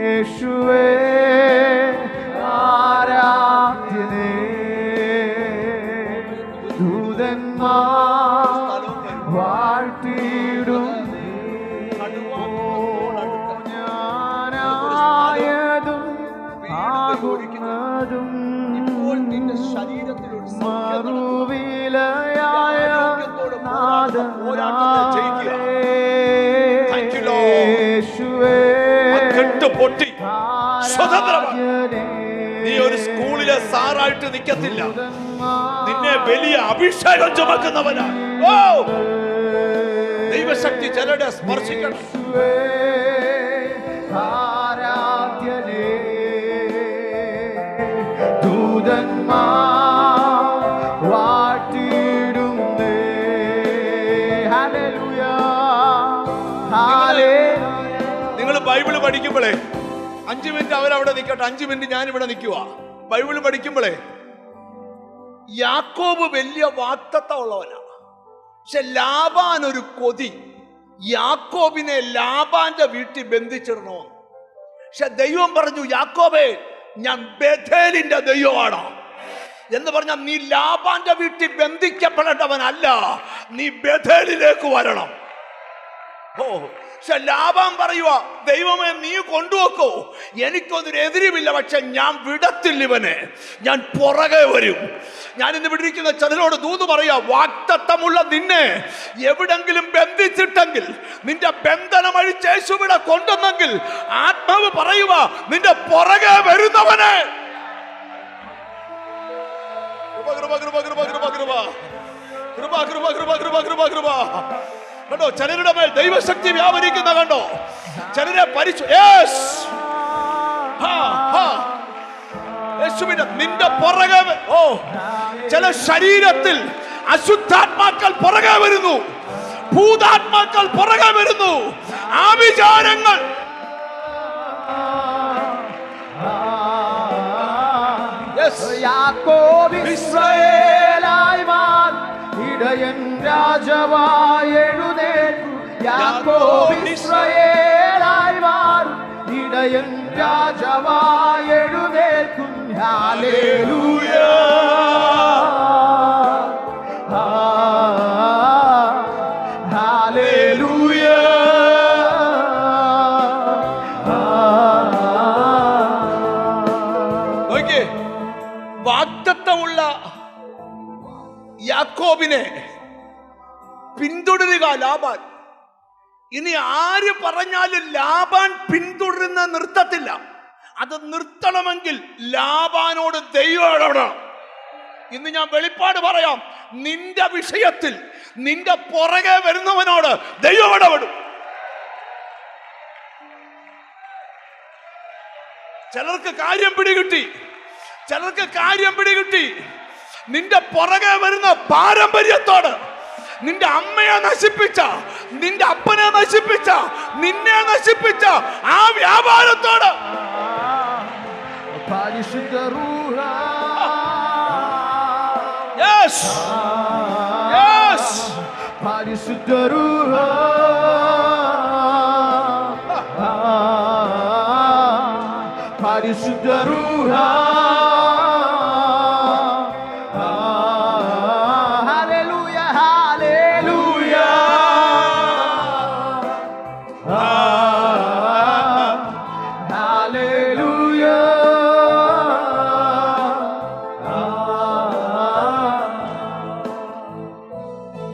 യേശുവേ ആരാധ്യനേ. ദൂതന്മാർ വാഴ്ത്തിടുന്നേ. ഞാനായതും ആകുന്നതും മറുവിലയായ പൊട്ടി നീ ഒരു സ്കൂളിലെ സാറായിട്ട് നിൽക്കത്തില്ല. നിന്നെ വലിയ അഭിഷേകം ചുമക്കുന്നവനാ. ദൈവശക്തി ചിലരെ സ്പർശിക്കണം. ആരാധ്യനേ. ദൂതന്മാർ വാഴ്ത്തിടുന്നേ. Hallelujah, hallelujah. നിങ്ങൾ ബൈബിള് പഠിക്കുമ്പോഴേ 5 മിനിറ്റ് അവരവിടെ നിൽക്കട്ടെ, 5 മിനിറ്റ് ഞാനിവിടെ നിൽക്കുക. ബൈബിള് പഠിക്കുമ്പോഴേ യാക്കോബ് വലിയ വാഗ്ദത്തം ഉള്ളവനാ. പക്ഷെ ലാബാൻ ഒരു കൊതി, യാക്കോബിനെ ലാബാന്റെ വീട്ടിൽ ബന്ധിച്ചിടണോ. പക്ഷെ ദൈവം പറഞ്ഞു, യാക്കോബേ, ഞാൻ ബേഥേലിന്റെ ദൈവമാണ് എന്ന് പറഞ്ഞാൽ നീ ലാബാന്റെ വീട്ടിൽ ബന്ധിക്കപ്പെടേണ്ടവനല്ല, നീ ബേഥേലിലേക്ക് വരണം. പക്ഷെ ലാബാൻ പറയുക, ദൈവമേ നീ കൊണ്ടുവെക്കോ, എനിക്കൊന്നും എതിരുമില്ല, പക്ഷെ ഞാൻ വിടത്തില്ല ഇവനെ, ഞാൻ പുറകെ വരും. ഞാൻ ഇന്ന് വിടിരിക്കുന്ന ചിലരോട് ദൂത് പറയാ, വാഗ്ദത്തമുള്ള നിന്നെ എവിടെങ്കിലും ബന്ധിച്ചിട്ടെങ്കിൽ, നിന്റെ ബന്ധനം അഴിച്ച് യേശുവിനെ കൊണ്ടുവന്നെങ്കിൽ ആത്മാവ് പറയുക, നിന്റെ പുറകെ വരുന്നവനെ. കണ്ടോ ചിലരുടെ മേൽ ദൈവശക്തി വ്യാപരിക്കുന്ന കണ്ടോ, ചിലരെ യേശുവിന്റെ നിന്റെ പുറകെ. ചില ശരീരത്തിൽ അശുദ്ധാത്മാക്കൾ പുറകെ വരുന്നു, ഭൂതാത്മാക്കൾ പുറകെ വരുന്നു, ആവിചാരങ്ങൾ. യാക്കോബ് ഇസ്രായേലായി മാറി ഇടയൻ രാജാവായി എഴുന്നേൽക്കും. യാക്കോബ് ഇസ്രായേലായി മാറി ഇടയൻ രാജാവായി എഴുന്നേൽക്കും. Hallelujah, hallelujah. വാഗ്ദത്തമുള്ള യാക്കോബിനെ പിന്തുടരുക ലാബാൻ. ഇനി ആര് പറഞ്ഞാലും ലാബാൻ പിന്തുടരുന്ന നിർത്തത്തില്ല. അത് നിർത്തണമെങ്കിൽ ലാബാനോട് ദൈവം ഇടപെടണം. ഇന്ന് ഞാൻ വെളിപ്പാട് പറയാം, നിന്റെ വിഷയത്തിൽ നിന്റെ പുറകെ വരുന്നവനോട് ദൈവം ഇടപെടും. ചിലർക്ക് കാര്യം പിടികിട്ടി. നിന്റെ പുറകെ വരുന്ന പാരമ്പര്യത്തോട്, നിന്റെ അമ്മയെ നശിപ്പിച്ച, നിന്റെ അപ്പനെ നശിപ്പിച്ച, നിന്നെ നശിപ്പിച്ച ആ വ്യാപാരത്തോട് പരിശുദ്ധ റൂഹ, പരിശുദ്ധ റൂഹ, പരിശുദ്ധ റൂഹ, ഹല്ലേലൂയ, ഹല്ലേലൂയ, ഹല്ലേലൂയ.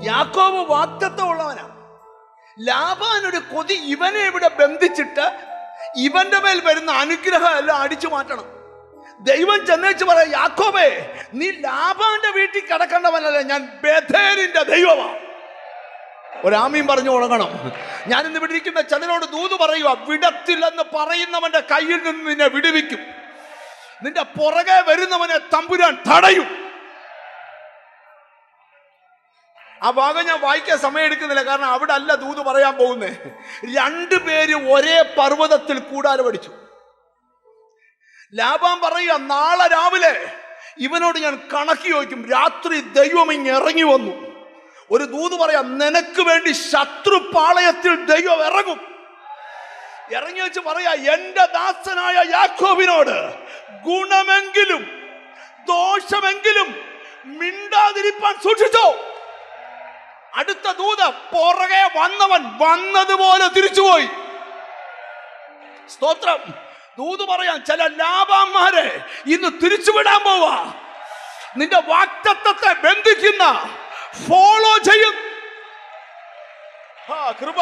യാക്കോബ് വാഗ്ദത്തമുള്ളവനാ. ലാബാൻ ഒരു കൊതി ഇവനെ ഇവിടെ ബന്ധിച്ചിട്ട് ഇവന്റെ മേൽ വരുന്ന അനുഗ്രഹം എല്ലാം അടിച്ചു മാറ്റണം. ദൈവം ചെന്നേച്ച് പറയാം, യാക്കോബേ, നീ ലാബാന്റെ വീട്ടിൽ കിടക്കേണ്ടവനല്ല, ഞാൻ ബേഥേലിന്റെ ദൈവമാണ്. ഒരാമീൻ പറഞ്ഞു തുടങ്ങണം. ഞാൻ ഇന്ന് ഇവിടെ ഇരിക്കുന്ന ചിലരോട് ദൂത് പറയുക, വിടത്തില്ലെന്ന് പറയുന്നവന്റെ കയ്യിൽ നിന്ന് നിന്നെ വിടുവിക്കും. നിന്റെ പുറകെ വരുന്നവനെ തമ്പുരാൻ തടയും. ആ ഭാഗം ഞാൻ വായിക്കാൻ സമയം എടുക്കുന്നില്ല, കാരണം അവിടെ അല്ല ദൂത് പറയാൻ പോകുന്നേ. രണ്ടുപേര് ഒരേ പർവ്വതത്തിൽ കൂടാരം അടിച്ചു. ലാബാൻ പറയുക, നാളെ രാവിലെ ഇവനോട് ഞാൻ കണക്ക് ചോദിക്കും. രാത്രി ദൈവം ഇങ്ങ് ഇറങ്ങി വന്നു. ഒരു ദൂത് പറയാം, നിനക്ക് വേണ്ടി ശത്രു പാളയത്തിൽ ദൈവം ഇറങ്ങും. ഇറങ്ങി വെച്ച് പറയാ, എന്റെ ദാസനായ യാക്കോബിനോട് ഗുണമെങ്കിലും ദോഷമെങ്കിലും മിണ്ടാതിരിപ്പാൻ സൂക്ഷിച്ചോ. അടുത്ത ദൂത്, പുറകെ വന്നവൻ വന്നതുപോലെ തിരിച്ചുപോയി. സ്തോത്രം. ദൂത് പറയാൻ ചില ലാബാന്മാരെ ഇന്ന് തിരിച്ചുവിടാൻ പോവാ. നിന്റെ വാഗ്ദത്തത്തെ ബന്ധിക്കുന്ന, ഫോളോ ചെയ്യും. കൃപ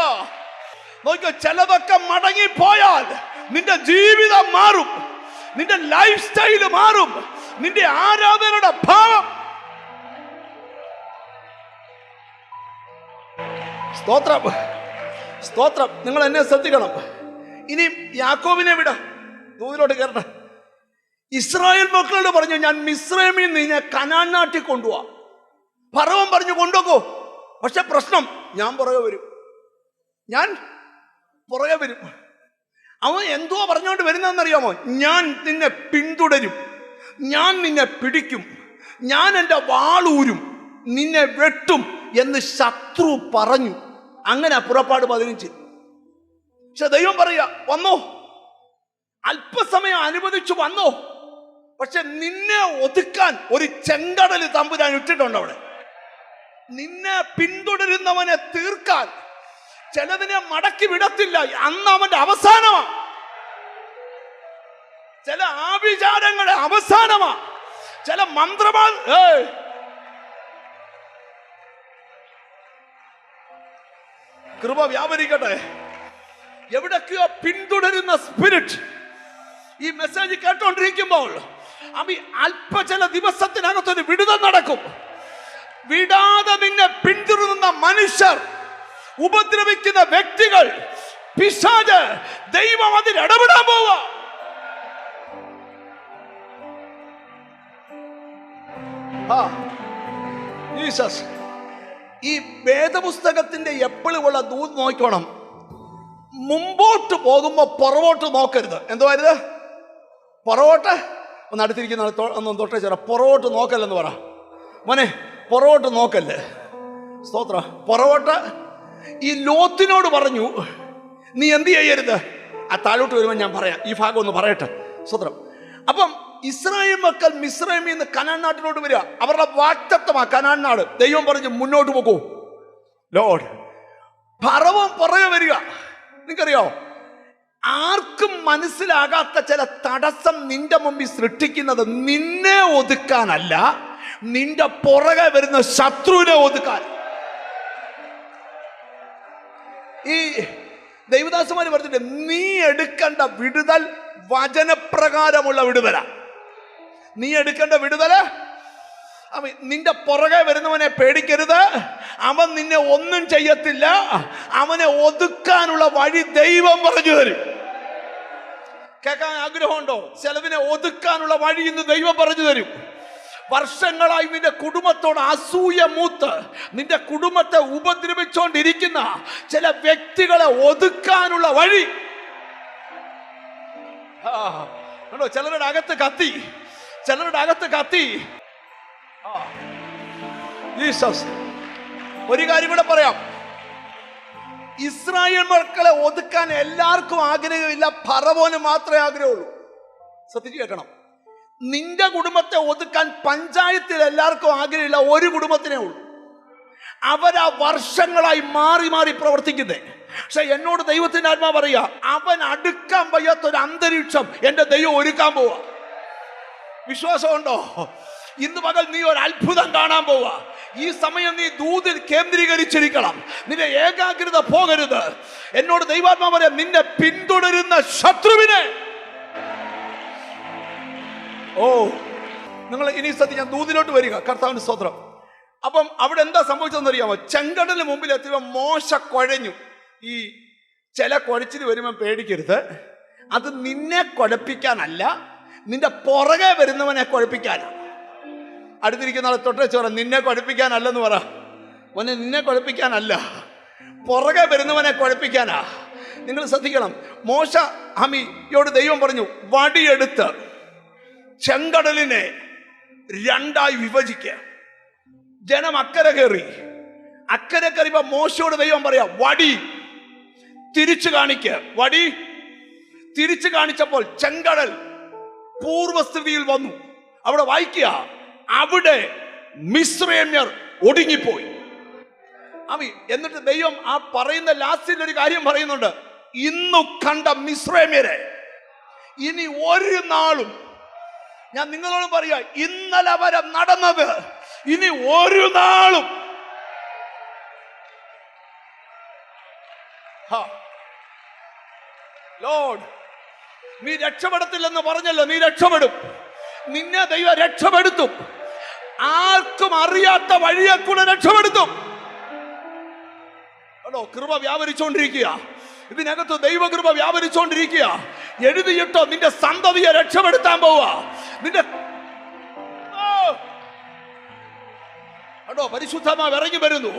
നോക്കിയോ, ചിലതൊക്കെ മടങ്ങിപ്പോയാൽ നിന്റെ ജീവിതം മാറും, നിന്റെ ലൈഫ് സ്റ്റൈല് മാറും, നിന്റെ ആരാധനയുടെ ഭാവം. സ്തോത്രം, സ്തോത്രം. നിങ്ങൾ എന്നെ ശ്രദ്ധിക്കണം. ഇനി യാക്കോബിനെ വിട, ദൂതിലോട്ട് കയറട്ടെ. ഇസ്രായേൽ മക്കളോട് പറഞ്ഞു, ഞാൻ മിസ്രൈമിൽ നിന്ന് നിന്നെ കനാൻ നാട്ടിൽ കൊണ്ടുപോവാ. ഫറവോൻ പറഞ്ഞു, കൊണ്ടുപോകോ. പക്ഷെ പ്രശ്നം, ഞാൻ പുറകെ വരും. അവൻ എന്തുവാ പറഞ്ഞുകൊണ്ട് വരുന്നതെന്നറിയാമോ? ഞാൻ നിന്നെ പിന്തുടരും, ഞാൻ നിന്നെ പിടിക്കും, ഞാൻ എൻ്റെ വാളൂരും, നിന്നെ വെട്ടും എന്ന് ശത്രു പറഞ്ഞു. അങ്ങനെ പുറപ്പാട് 15. പക്ഷെ ദൈവം പറയുക, വന്നോ, അല്പസമയം അനുവദിച്ചു വന്നോ, പക്ഷെ നിന്നെ ഒതുക്കാൻ ഒരു ചെങ്കടൽ തമ്പുരാൻ ഇട്ടിട്ടുണ്ട് അവിടെ. നിന്നെ പിന്തുടരുന്നവനെ തീർക്കാൻ. ചിലതിനെ മടക്കി വിടത്തില്ല, അന്ന് അവന്റെ അവസാനമാ. ചില ആഭിചാരങ്ങളുടെ അവസാനമാ. ചില മന്ത്രമാ. കൃപ വ്യാപരിക്കട്ടെ. എവിടൊക്കെയോ പിന്തുടരുന്ന സ്പിരിറ്റ് ഈ മെസ്സേജ് കേട്ടോണ്ടിരിക്കുമ്പോൾ ചില ദിവസത്തിനകത്തൊരു വിടുതൽ നടക്കും. വിടാതെ നിന്നെ പിന്തുടരുന്ന മനുഷ്യർ, ഉപദ്രവിക്കുന്ന വ്യക്തികൾ, പിശാച്, ദൈവം അതിൽ ഇടപെടാൻ പോവാ. ജീസസ്. ഈ വേദപുസ്തകത്തിന്റെ എപ്പോഴുമുള്ള ദൂത് നോക്കണം. മുമ്പോട്ട് പോകുമ്പോ പുറകോട്ട് നോക്കരുത്. എന്തുവാരുത്? പുറകോട്ട് ഒന്ന് അടുത്തിരിക്കുന്ന ഒന്ന് തൊട്ടേ ചേരാ, പുറകോട്ട് നോക്കല്ലെന്ന് പറ മോനെ, പുറകോട്ട് നോക്കല്ലേ. സ്തോത്ര. പുറകോട്ട്. ഈ ലോത്തിനോട് പറഞ്ഞു, നീ എന്ത് ചെയ്യരുത്. ആ താഴോട്ട് വരുമ്പോൾ ഞാൻ പറയാം, ഈ ഭാഗം ഒന്ന് പറയട്ടെ. സ്തോത്രം. അപ്പം ഇസ്രായേൽ മക്കൾ മിസ്രൈമിൽ നിന്ന് കനാൻ നാട്ടിലോട്ട് വരിക. അവരുടെ വാഗ്ദത്തമാ കനാൻ നാട്. ദൈവം പറഞ്ഞു, മുന്നോട്ട് പോകൂ ലോഡ്. ഫറവോൻ പുറകെ വരിക. നിങ്ങൾക്കറിയോ, ആർക്കും മനസ്സിലാകാത്ത ചില തടസ്സം നിന്റെ മുമ്പിൽ സൃഷ്ടിക്കുന്നത് നിന്നെ ഒതുക്കാനല്ല, നിന്റെ പുറകെ വരുന്ന ശത്രുവിനെ ഒതുക്കാൻ. ഈ ദൈവദാസന്മാര് പറഞ്ഞിട്ട്, നീ എടുക്കേണ്ട വിടുതൽ വചനപ്രകാരമുള്ള വിടുതല. നീ എടുക്കേണ്ട വിടുതല് അവൻ നിന്റെ പുറകെ വരുന്നവനെ പേടിക്കരുത്. അവൻ നിന്നെ ഒന്നും ചെയ്യത്തില്ല. അവനെ ഒതുക്കാനുള്ള വഴി ദൈവം പറഞ്ഞു തരും. കേൾക്കാൻ ആഗ്രഹമുണ്ടോ? ചെലവിനെ ഒതുക്കാനുള്ള വഴി ഇന്ന് ദൈവം പറഞ്ഞു തരും. വർഷങ്ങളായി നിന്റെ കുടുംബത്തോട് അസൂയ മൂത്ത് നിന്റെ കുടുംബത്തെ ഉപദ്രവിച്ചുകൊണ്ടിരിക്കുന്ന ചില വ്യക്തികളെ ഒതുക്കാനുള്ള വഴി. ചിലരുടെ അകത്ത് കത്തി, ചിലരുടെ അകത്ത് കത്തി. ജീസസ്. ഒരു കാര്യം കൂടെ പറയാം. ഇസ്രായേൽ മക്കളെ ഒതുക്കാൻ എല്ലാവർക്കും ആഗ്രഹമില്ല, ഫറവോന് മാത്രമേ ആഗ്രഹമുള്ളൂ. ശ്രദ്ധിച്ചു കേൾക്കണം. നിന്റെ കുടുംബത്തെ ഒതുക്കാൻ പഞ്ചായത്തിൽ എല്ലാവർക്കും ആഗ്രഹമില്ല, ഒരു കുടുംബത്തിനേ ഉള്ളൂ. അവരാ വർഷങ്ങളായി മാറി മാറി പ്രവർത്തിക്കുന്നേ. പക്ഷെ എന്നോട് ദൈവത്തിന്റെ ആത്മാ പറയാ, അവൻ അടുക്കാൻ വയ്യാത്തൊരു അന്തരീക്ഷം എന്റെ ദൈവം ഒരുക്കാൻ പോവാ. വിശ്വാസമുണ്ടോ? ഇന്ന് പകൽ നീ ഒരു അത്ഭുതം കാണാൻ പോവാ. ഈ സമയം നീ ദൂതിൽ കേന്ദ്രീകരിച്ചിരിക്കണം. നിന്റെ ഏകാഗ്രത പോകരുത്. എന്നോട് ദൈവാത്മാ പറയാം, നിന്നെ പിന്തുടരുന്ന ശത്രുവിനെ നിങ്ങൾ ഇനി ശ്രദ്ധിക്കാൻ ദൂതിലോട്ട് വരിക. കർത്താവിന്റെ സ്തോത്രം. അപ്പം അവിടെ എന്താ സംഭവിച്ചതെന്ന് അറിയാമോ? ചെങ്കടലിന് മുമ്പിൽ എത്തിയപ്പോൾ മോശ കുഴഞ്ഞു. ഈ ചില കുഴച്ചിൽ വരുമ്പോൾ പേടിക്കരുത്. അത് നിന്നെ കുഴപ്പിക്കാനല്ല, നിന്റെ പുറകെ വരുന്നവനെ കുഴപ്പിക്കാനാണ്. അടുത്തിരിക്കുന്ന ആളെ തൊട്ടേ ചോറ, നിന്നെ കുഴപ്പിക്കാനല്ലെന്ന് പറ. മോനെ, നിന്നെ കുഴപ്പിക്കാനല്ല, പുറകെ വരുന്നവനെ കുഴപ്പിക്കാനാ. നിങ്ങൾ ശ്രദ്ധിക്കണം. മോശ ഹമിയോട് ദൈവം പറഞ്ഞു, വടിയെടുത്ത് ചെങ്കടലിനെ രണ്ടായി വിഭജിക്കുക. ജനം അക്കരെ കയറി. അക്കരെ കയറിയപ്പോ മോശയോട് ദൈവം പറയാ, വടി തിരിച്ചു കാണിക്കുക. വടി തിരിച്ചു കാണിച്ചപ്പോൾ ചെങ്കടൽ പൂർവസ്ഥിതിയിൽ വന്നു. അവിടെ വായിക്കുക, അവിടെ മിസ്രൈമ്യർ ഒടുങ്ങിപ്പോയി. എന്നിട്ട് ദൈവം ആ പറയുന്ന ലാസ്റ്റിൽ ഒരു കാര്യം പറയുന്നുണ്ട്, ഇന്നു കണ്ട മിസ്രൈമ്യരെ ഇനി ഒരു നാളും, ഞാൻ നിങ്ങളോട് പറയാ, ഇന്നലെ വരെ നടന്നത് ഇനി ഒരു നാളും ലോർഡ് നീ രക്ഷപ്പെടത്തില്ലെന്ന് പറഞ്ഞല്ലോ, നീ രക്ഷപ്പെടും. നിന്നെ ദൈവം രക്ഷപ്പെടുത്തും. ആർക്കും അറിയാത്ത വഴിയെ കൂടെ രക്ഷപ്പെടുത്തും. കൃപ വ്യാപരിച്ചുകൊണ്ടിരിക്കുക. ഇതിനകത്ത് ദൈവകൃപ വ്യാപരിച്ചുകൊണ്ടിരിക്കുക. എഴുതിയിട്ടോ, നിന്റെ സന്തതിയെ രക്ഷപ്പെടുത്താൻ പോവാ. നിന്റെ പരിശുദ്ധമായി ഇറങ്ങി വരുന്നു.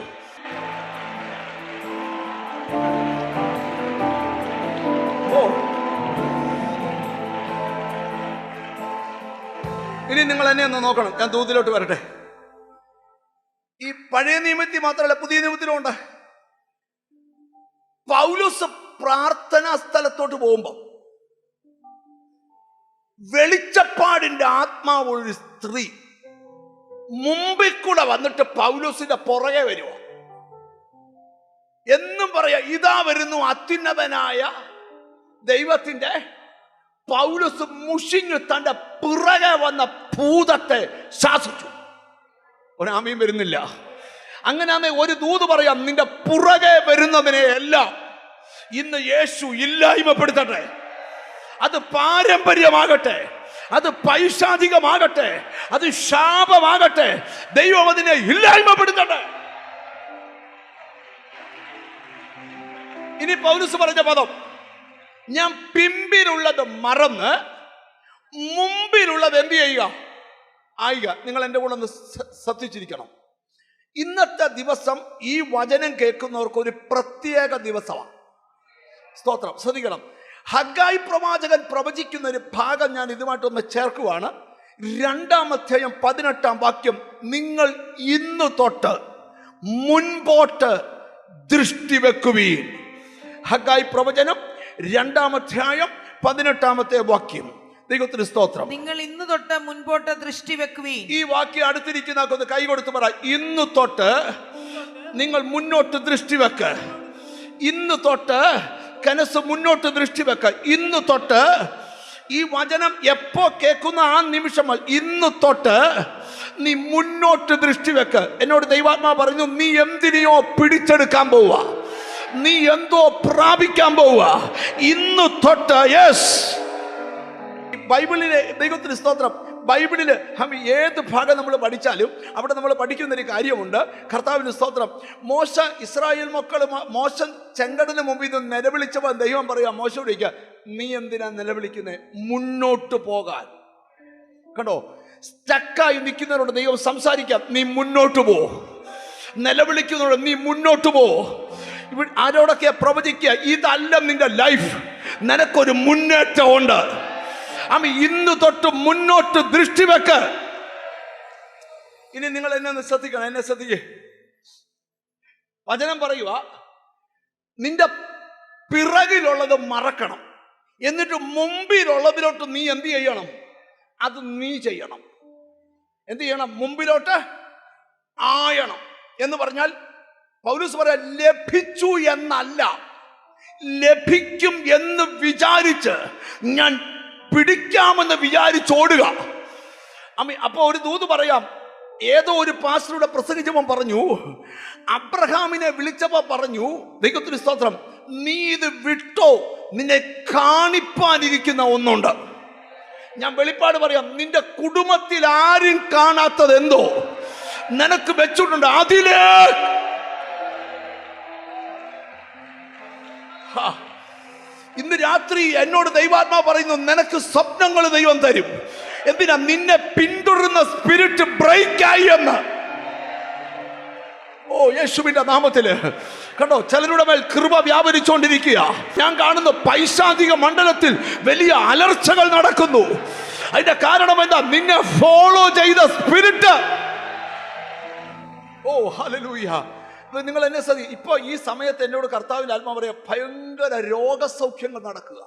ഇനി നിങ്ങൾ എന്നെ ഒന്ന് നോക്കണം. ഞാൻ ദൂതിലോട്ട് വരട്ടെ. ഈ പഴയ നിയമത്തിൽ മാത്രമല്ല, പുതിയ നിയമത്തിലും ഉണ്ട്. പൗലോസ് പ്രാർത്ഥനാ സ്ഥലത്തോട്ട് പോകുമ്പോ വെളിച്ചപ്പാടിന്റെ ആത്മാവുള്ള സ്ത്രീ മുമ്പിൽ കൂടെ വന്നിട്ട് പൗലോസിന്റെ പുറകെ വരുമോ എന്നും പറയാ, ഇതാ വരുന്നു അത്യുന്നതനായ ദൈവത്തിന്റെ. പൗലോസ് മുഷിഞ്ഞു തന്റെ പിറകെ വന്ന ഭൂതത്തെ ശാസിച്ചു. ഒരാമയും വരുന്നില്ല. അങ്ങനെയാണെ ഒരു ദൂത് പറയാം, നിന്റെ പുറകെ വരുന്നതിനെ എല്ലാം ഇന്ന് യേശു ഇല്ലായ്മപ്പെടുത്തട്ടെ. അത് പാരമ്പര്യമാകട്ടെ, അത് പൈശാചികമാകട്ടെ, അത് ശാപമാകട്ടെ, ദൈവം അതിനെ ഇല്ലായ്മപ്പെടുത്തട്ടെ. ഇനി പൗലോസ് പറഞ്ഞ പദം, ഞാൻ പിമ്പിലുള്ളത് മറന്ന് മുമ്പിലുള്ളത് എന്ത് ചെയ്യുക ആയിക. നിങ്ങൾ എൻ്റെ കൂടെ ഒന്ന് ശ്രദ്ധിച്ചിരിക്കണം. ഇന്നത്തെ ദിവസം ഈ വചനം കേൾക്കുന്നവർക്ക് ഒരു പ്രത്യേക ദിവസമാണ്. സ്തോത്രം. ശ്രദ്ധിക്കണം. ഹഗ്ഗായി പ്രവാചകൻ പ്രവചിക്കുന്ന ഒരു ഭാഗം ഞാൻ ഇതുമായിട്ടൊന്ന് ചേർക്കുവാണ്. 2-ാം അധ്യായം 18-ാം വാക്യം, നിങ്ങൾ ഇന്ന് തൊട്ട് മുൻപോട്ട് ദൃഷ്ടി വെക്കുവീൻ. ഹഗ്ഗായി പ്രവചനം 2-ാം അധ്യായം 18-ാമത്തെ വാക്യം. ദൈവത്തിന് സ്തോത്രം. നിങ്ങൾ ഇന്ന് തൊട്ട് മുൻപോട്ട് ദൃഷ്ടി വെക്കുവീൻ. ഈ വാക്യം അടുത്തിരിക്കുന്ന ഒന്ന് കൈ കൊടുത്ത് പറ, ഇന്ന് തൊട്ട് നിങ്ങൾ മുന്നോട്ട് ദൃഷ്ടി വെക്ക്. ഇന്ന് തൊട്ട് കനസ് മുന്നോട്ട് ദൃഷ്ടി വെക്ക. ഇന്ന് തൊട്ട് ഈ വചനം എപ്പോ കേൾക്കുന്ന ആ നിമിഷം ഇന്ന് തൊട്ട് നീ മുന്നോട്ട് ദൃഷ്ടി വെക്ക്. എന്നോട് ദൈവാത്മാ പറഞ്ഞു, നീ എന്തിനെയോ പിടിച്ചെടുക്കാൻ പോവാ, നീ എന്തോ പ്രാപിക്കാൻ പോവാ. ഇന്ന് തൊട്ട്. യെസ്, ബൈബിളിലെ ദൈവത്തിന് സ്തോത്രം, ബൈബിളിൽ ഏത് ഭാഗം നമ്മൾ പഠിച്ചാലും അവിടെ നമ്മൾ പഠിക്കുന്നൊരു കാര്യമുണ്ട്. കർത്താവിന് സ്തോത്രം. മോശ ഇസ്രായേൽ മക്കൾ മോശ ചെങ്കടലിന് മുമ്പിൽ നിന്ന് നിലവിളിച്ചപ്പോൾ ദൈവം പറയാ മോശയോട് ചോദിക്കുക, നീ എന്തിനാ നിലവിളിക്കുന്നത്? മുന്നോട്ട് പോകാൻ. കണ്ടോ, സ്റ്റക്കായി നിൽക്കുന്നവരോട് ദൈവം സംസാരിക്കാം, നീ മുന്നോട്ട് പോ. നിലവിളിക്കുന്നവരോട് നീ മുന്നോട്ട് പോ. ആരോടൊക്കെ പ്രവചിക്കുക, ഇതല്ല നിന്റെ ലൈഫ്, നിനക്കൊരു മുന്നേറ്റമുണ്ട്. ഇന്ന് തൊട്ട് മുന്നോട്ട് ദൃഷ്ടി വെക്ക്. ഇനി നിങ്ങൾ എന്നെ ശ്രദ്ധിക്കണം, എന്നെ ശ്രദ്ധിക്കേ. വചനം പറയുക, നിന്റെ പിറകിലുള്ളത് മറക്കണം, എന്നിട്ട് മുമ്പിലുള്ളതിലോട്ട് നീ എന്ത് ചെയ്യണം? അത് നീ ചെയ്യണം. എന്ത് ചെയ്യണം? മുമ്പിലോട്ട് ആയണം. എന്ന് പറഞ്ഞാൽ പൗലോസ് പറയാ, ലഭിച്ചു എന്നല്ല, ലഭിക്കും എന്ന് വിചാരിച്ച് ഞാൻ പിടിക്കാമെന്ന് വിചാരിച്ചോടുക. അപ്പൊ ഒരു ദൂത് പറയാം. ഏതോ ഒരു പാസ്റ്ററുടെ പ്രസംഗിച്ചപ്പോൾ പറഞ്ഞു, അബ്രഹാമിനെ വിളിച്ചപ്പോ പറഞ്ഞു, ദൈവത്തിന് സ്തോത്രം, നീ ഇത് വിട്ടോ, നിന്നെ കാണിപ്പാനിരിക്കുന്ന ഒന്നുണ്ട്. ഞാൻ വെളിപ്പാട് പറയാം, നിന്റെ കുടുംബത്തിൽ ആരും കാണാത്തത് എന്തോ നിനക്ക് വെച്ചിട്ടുണ്ട്. അതിലേ ഇന്ന് രാത്രി എന്നോട് ദൈവാത്മാവ് പറയുന്നു, നിനക്ക് സ്വപ്നങ്ങൾ ദൈവം തരും. എന്തിനാ? നിന്നെ പിന്തുടരുന്ന സ്പിരിറ്റ് ബ്രേക്ക് ആയി എന്ന്. ഓ യേശുവിന്റെ നാമത്തില്. കണ്ടോ, ചിലരുടെ മേൽ കൃപ വ്യാപരിച്ചുകൊണ്ടിരിക്കുക. ഞാൻ കാണുന്നു പൈശാചിക മണ്ഡലത്തിൽ വലിയ അലർച്ചകൾ നടക്കുന്നു. അതിന്റെ കാരണം എന്താ? നിന്നെ ഫോളോ ചെയ്ത സ്പിരിറ്റ്. ഓ ഹല്ലേലൂയ. നിങ്ങൾ എന്നെ ശ്രദ്ധി. ഇപ്പൊ ഈ സമയത്ത് എന്നോട് കർത്താവിന്റെ ആത്മാവ് പറയാ, ഭയങ്കര രോഗസൗഖ്യങ്ങൾ നടക്കുക.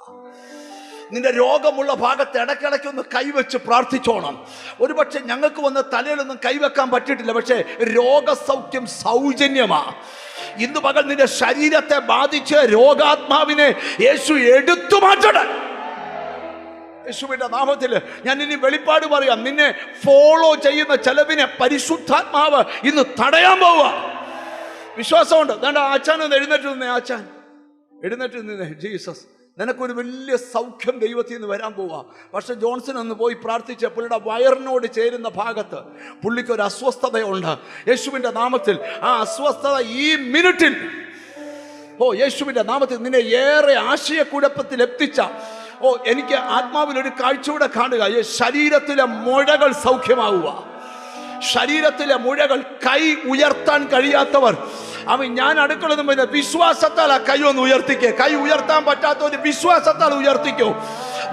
നിന്റെ രോഗമുള്ള ഭാഗത്ത് ഇടയ്ക്കിടയ്ക്ക് ഒന്ന് കൈവച്ച് പ്രാർത്ഥിച്ചോണം. ഒരുപക്ഷെ ഞങ്ങൾക്ക് വന്ന് തലയിലൊന്നും കൈവെക്കാൻ പറ്റിയിട്ടില്ല, പക്ഷേ രോഗസൗഖ്യം സൗജന്യമാ. ഇന്ന് പകൽ നിന്റെ ശരീരത്തെ ബാധിച്ച് രോഗാത്മാവിനെ യേശു എടുത്തു മാറ്റണം. യേശുവിന്റെ നാമത്തിൽ ഞാൻ ഇനി വെളിപ്പാട് പറയാം. നിന്നെ ഫോളോ ചെയ്യുന്ന ചെലവിനെ പരിശുദ്ധാത്മാവ് ഇന്ന് തടയാൻ പോവുക. വിശ്വാസമുണ്ട്. ദാണ്ട ആച്ചാൻ ഒന്ന് എഴുന്നേറ്റ് നിന്നേ. ആച്ചാൻ എഴുന്നേറ്റ് നിന്നേ. ജീസസ്, നിനക്കൊരു വലിയ സൗഖ്യം ദൈവത്തിൽ നിന്ന് വരാൻ പോവാ. പക്ഷെ ജോൺസൺ ഒന്ന് പോയി പ്രാർത്ഥിച്ച പുള്ളിയുടെ വയറിനോട് ചേരുന്ന ഭാഗത്ത് പുള്ളിക്കൊരു അസ്വസ്ഥതയുണ്ട്. യേശുവിൻ്റെ നാമത്തിൽ ആ അസ്വസ്ഥത ഈ മിനിറ്റിൽ, ഓ യേശുവിൻ്റെ നാമത്തിൽ നിന്നെ ഏറെ ആശയക്കുഴപ്പത്തിൽ എത്തിച്ച, ഓ എനിക്ക് ആത്മാവിലൊരു കാഴ്ചയുടെ കാണുക. ശരീരത്തിലെ മുഴകൾ സൗഖ്യമാവുക. ശരീരത്തിലെ മുഴകൾ, കൈ ഉയർത്താൻ കഴിയാത്തവർ, ഞാൻ അടുക്കളതും വിശ്വാസത്താൽ ആ കൈ ഒന്ന് ഉയർത്തിക്കേ. കൈ ഉയർത്താൻ പറ്റാത്തവര് വിശ്വാസത്താൽ ഉയർത്തിക്കോ.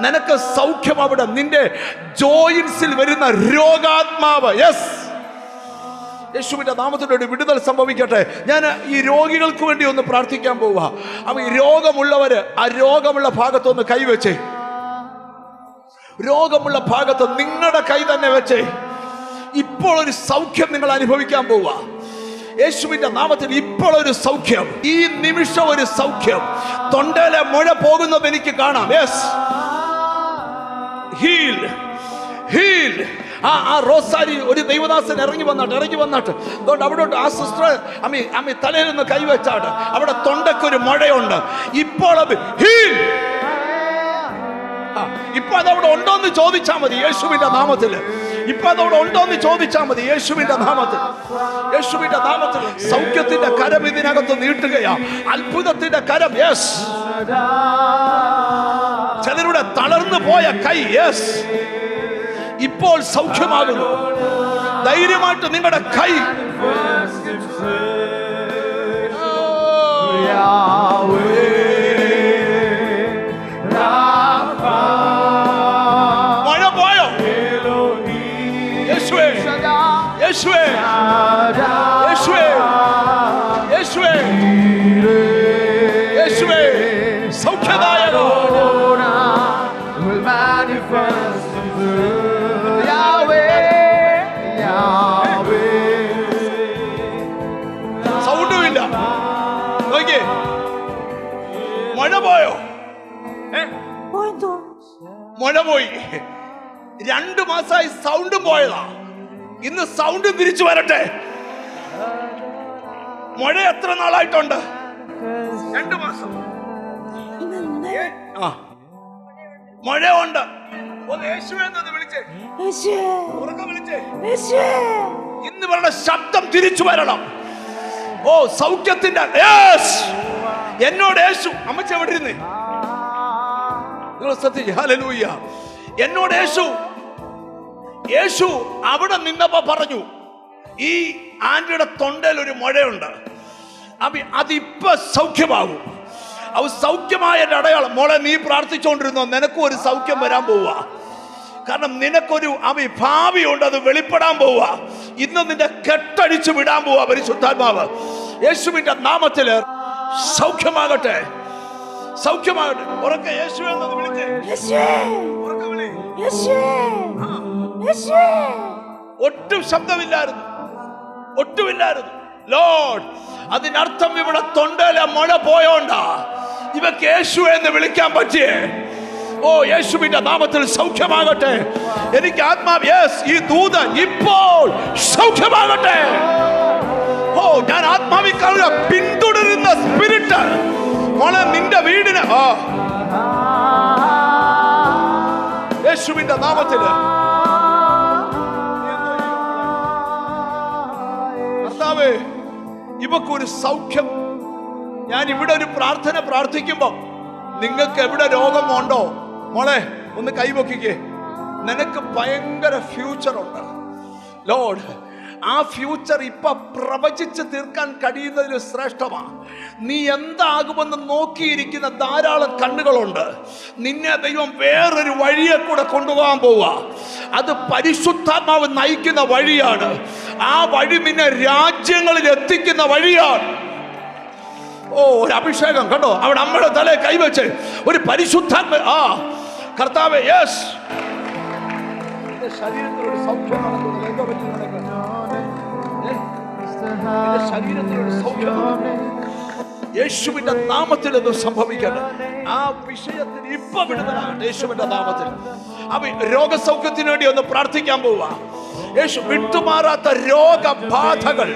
നിനക്ക് സൗഖ്യം അവിടെ. നിന്റെ ജോയിൻസിൽ വരുന്ന രോഗാത്മാവ്, യെസ്, യേശുവിന്റെ നാമത്തിലൊരു വിടുതൽ സംഭവിക്കട്ടെ. ഞാൻ ഈ രോഗികൾക്ക് വേണ്ടി ഒന്ന് പ്രാർത്ഥിക്കാൻ പോവുക. ഈ രോഗമുള്ളവര് ആ രോഗമുള്ള ഭാഗത്തൊന്ന് കൈവച്ചേ. രോഗമുള്ള ഭാഗത്ത് നിങ്ങളുടെ കൈ തന്നെ വെച്ചേ. ഇപ്പോൾ ഒരു സൗഖ്യം നിങ്ങൾ അനുഭവിക്കാൻ പോവുക. യേശുവിന്റെ നാമത്തിൽ ഇപ്പോൾ ഒരു സൗഖ്യം, ഈ നിമിഷം ഒരു സൗഖ്യം. തൊണ്ടയിലെ മുഴ പോകുന്നത് എനിക്ക് കാണാം. Yes, heal, heal. ആ റോസാരി ഒരു ദൈവദാസൻ ഇറങ്ങി വന്നിട്ട് അതുകൊണ്ട് അവിടെ ആ സിസ്റ്റർ അമ്മി തലയിൽ നിന്ന് കൈവച്ചാട്ട് അവിടെ തൊണ്ടക്കൊരു മുഴയുണ്ട്. ഇപ്പോൾ അത് ഹീൽ. ഇപ്പൊ അതവിടെ ഉണ്ടോന്ന് ചോദിച്ചാൽ മതി യേശുവിന്റെ നാമത്തിൽ. ഇപ്പൊ അതവിടെ ഉണ്ടോന്ന് ചോദിച്ചാൽ മതി യേശുവിന്റെ നാമത്തിൽ. യേശുവിന്റെ നാമത്തിൽ സൗഖ്യത്തിന്റെ കരം ഇതിനകത്ത് നീട്ടുകയാ. അത്ഭുതത്തിന്റെ കരം. യെസ്, ചിലരുടെ തളർന്നു പോയ കൈ, യെസ്, ഇപ്പോൾ സൗഖ്യമാകുന്നു. ധൈര്യമായിട്ട് നിങ്ങളുടെ കൈ. മഴ പോയോ? യേശുവേ, യേശുവേ, യേശുവേ, യേശുവേ, യേശുവേ, സൗഖ്യദായകൻ. സൗണ്ടുമില്ല. നോക്കിയേ, മഴ പോയോ? മഴ പോയി. 2 മാസമായി സൗണ്ടും പോയതാ. ഇന്ന് സൗണ്ടും തിരിച്ചു വരട്ടെ. മഴ എത്ര നാളായിട്ടുണ്ട്? 2 മാസം. മഴയുണ്ട്. ഒന്ന് യേശുവേ എന്ന് വിളിച്ചേ, യേശുവേ, ഉറക്കെ വിളിച്ചേ. യേശുവേ. ഇന്ന് ഇവരുടെ ശബ്ദം തിരിച്ചു വരണം. ഓ സൗഖ്യത്തിന്റെ യേസ്, എന്നോട് യേശു. അമ്മച്ച എവിടെ ഇരുന്നേ? ഹല്ലേലൂയ. എന്നോട് യേശു അവിടെ നിന്നപ്പോ പറഞ്ഞു, ഈ ആന്റിയുടെ തൊണ്ടയിൽ ഒരു മുഴയുണ്ട്, അതിപ്പോ സൗഖ്യമാകും. അത് സൗഖ്യമായ അടയാളം. മോളെ, നീ പ്രാർത്ഥിച്ചുകൊണ്ടിരുന്നോ? നിനക്കും ഒരു സൗഖ്യം വരാൻ പോവുക. കാരണം നിനക്കൊരു ഭാവിയുണ്ട്, അത് വെളിപ്പെടാൻ പോവുക. ഇന്ന് നിന്റെ കെട്ടടിച്ചു വിടാൻ പോവുക പരിശുദ്ധാത്മാവ്. യേശുവിന്റെ നാമത്തില് സൗഖ്യമാകട്ടെ, സൗഖ്യമാകട്ടെ. ഉറക്കെ യേശുവേ എന്ന് വിളിച്ചേ. ഉറക്കെ വിളി. ഒട്ടും ശബ്ദമില്ലായിരുന്നു, ഒട്ടുമില്ലായിരുന്നു. ലോർഡ്, അതിനർത്ഥം ഇവിടെ തൊണ്ടയിലെ മുഴ പോയോണ്ടാ ഇവക്ക് യേശു എന്ന് വിളിക്കാൻ പറ്റിയേ. ഓ യേശുവിന്റെ നാമത്തിൽ സൗഖ്യമാകട്ടെ. എനിക്ക് ആത്മാവ്, യെസ്, ഈ ദൂതൻ ഇപ്പോൾ സൗഖ്യമാകട്ടെ. ഓ ഞാൻ ആത്മാവിൽ കാണുക പിന്തുടരുന്ന സ്പിരിറ്റ് മോളെ നിന്റെ വീടിന് യേശുവിന്റെ നാമത്തില് കർത്താവേ, ഇവക്കൊരു സൗഖ്യം. ഞാൻ ഇവിടെ ഒരു പ്രാർത്ഥന പ്രാർത്ഥിക്കുമ്പോ നിങ്ങൾക്ക് എവിടെ രോഗമുണ്ടോ മോളെ ഒന്ന് കൈവക്കിക്കേ. നിനക്ക് ഭയങ്കര ഫ്യൂച്ചർ ഉണ്ട്. ലോർഡ്, ആ ഫ്യൂച്ചർ ഇപ്പൊ പ്രവചിച്ച് തീർക്കാൻ കഴിയുന്നതിൽ ശ്രേഷ്ഠമാണ്. നീ എന്താകുമെന്ന് നോക്കിയിരിക്കുന്ന ധാരാളം കണ്ണുകളുണ്ട്. നിന്നെ ദൈവം വേറൊരു വഴിയെ കൂടെ കൊണ്ടുപോകാൻ പോവുക. അത് പരിശുദ്ധാത്മാവ് നയിക്കുന്ന വഴിയാണ്. ആ വഴി നിന്നെ രാജ്യങ്ങളിൽ എത്തിക്കുന്ന വഴിയാണ്. ഓ ഒരു അഭിഷേകം കണ്ടോ അവിടെ അമ്മയുടെ തലയെ കൈവച്ച് ഒരു പരിശുദ്ധാത്മ. കർത്താവേ, യെസ്, ശരീരത്തിലൊരു സൗഖ്യം നടക്കുന്നത്. എന്തോ പറ്റി നിനക്ക്? ശരീരത്തിലൊരു സൗഖ്യം യേശുവിന്റെ നാമത്തിൽ എന്ന് സംഭവിക്കട്ടെ. ആ വിഷയത്തിന് ഇപ്പൊ വിടുതലാകട്ടെ യേശുവിന്റെ നാമത്തിൽ. അപ്പൊ രോഗസൗഖ്യത്തിന് വേണ്ടി ഒന്ന് പ്രാർത്ഥിക്കാൻ പോവുക. യേശു വിട്ടുമാറാത്ത രോഗബാധകൾ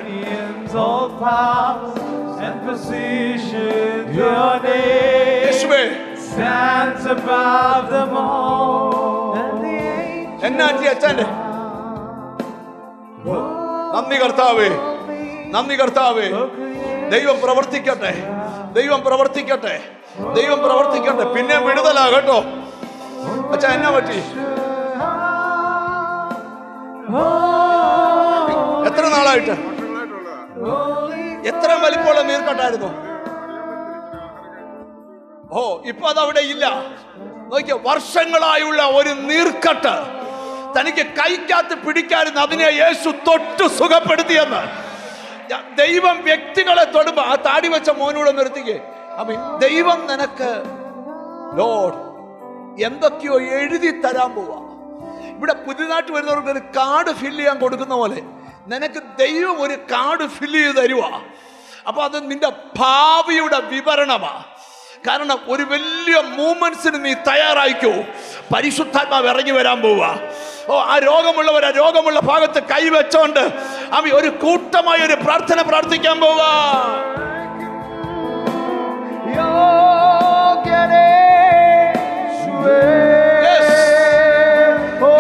യേശുവേ എന്നാ അച്ഛൻ്റെ നന്ദി കർത്താവേ, നന്ദി കർത്താവേ. ദൈവം പ്രവർത്തിക്കട്ടെ, ദൈവം പ്രവർത്തിക്കട്ടെ, ദൈവം പ്രവർത്തിക്കട്ടെ. പിന്നെ വിടുതലാകട്ടോ. അച്ഛാ എന്നാ പറ്റി? എത്ര നാളായിട്ട്? എത്ര വലിപ്പമുള്ള നീർക്കെട്ടായിരുന്നു? ഓ ഇപ്പൊ അതവിടെ ഇല്ല. നോക്കിയ വർഷങ്ങളായുള്ള ഒരു നീർക്കെട്ട് തനിക്ക് കൈക്കകത്ത് പിടിക്കായിരുന്നു. അതിനെ യേശു തൊട്ട് സുഖപ്പെടുത്തിയെന്ന്. ദൈവം വ്യക്തികളെ തൊടുമ്പോ ആ താടി വെച്ച മോനൂടെ നിർത്തിക്കേ. അപ്പൊ ദൈവം നിനക്ക് ലോർഡ് എന്തൊക്കെയോ എഴുതി തരാൻ പോവാ. ഇവിടെ പുതിയതായിട്ട് വരുന്നവർക്ക് ഒരു കാർഡ് ഫില്ല് ചെയ്യാൻ കൊടുക്കുന്ന പോലെ നിനക്ക് ദൈവം ഒരു കാർഡ് ഫില്ല് ചെയ്ത് തരുവാ. അപ്പൊ അത് നിന്റെ ഭാവിയുടെ വിവരണമാ. കാരണം ഒരു വലിയ മൂവ്മെന്റ്സിന് നീ തയ്യാറായിക്കോ. പരിശുദ്ധാത്മാവ് ഇറങ്ങി വരാൻ പോവുക. ഓ ആ രോഗമുള്ളവർ ആ രോഗമുള്ള ഭാഗത്ത് കൈവച്ചോണ്ട് അവ ഒരു കൂട്ടമായി ഒരു പ്രാർത്ഥന പ്രാർത്ഥിക്കാൻ പോവുക.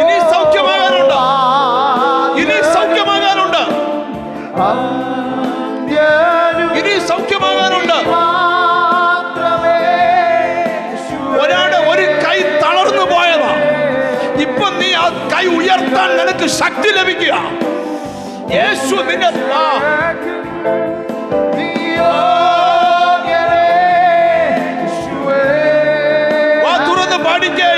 ഇനി സൗഖ്യമാകാനുണ്ട്, ഇനി സൗഖ്യമാകാനുണ്ട്, ഇനി സൗഖ്യമാകാനുണ്ട്. ഒരാളുടെ ഒരു കൈ തളർന്നു പോയതാ. ഇപ്പൊ നീ ആ കൈ ഉയർത്താൻ നിനക്ക് ശക്തി ലഭിക്കുക. യേശു നിന്നെ തുറന്ന് പാടിക്കേ.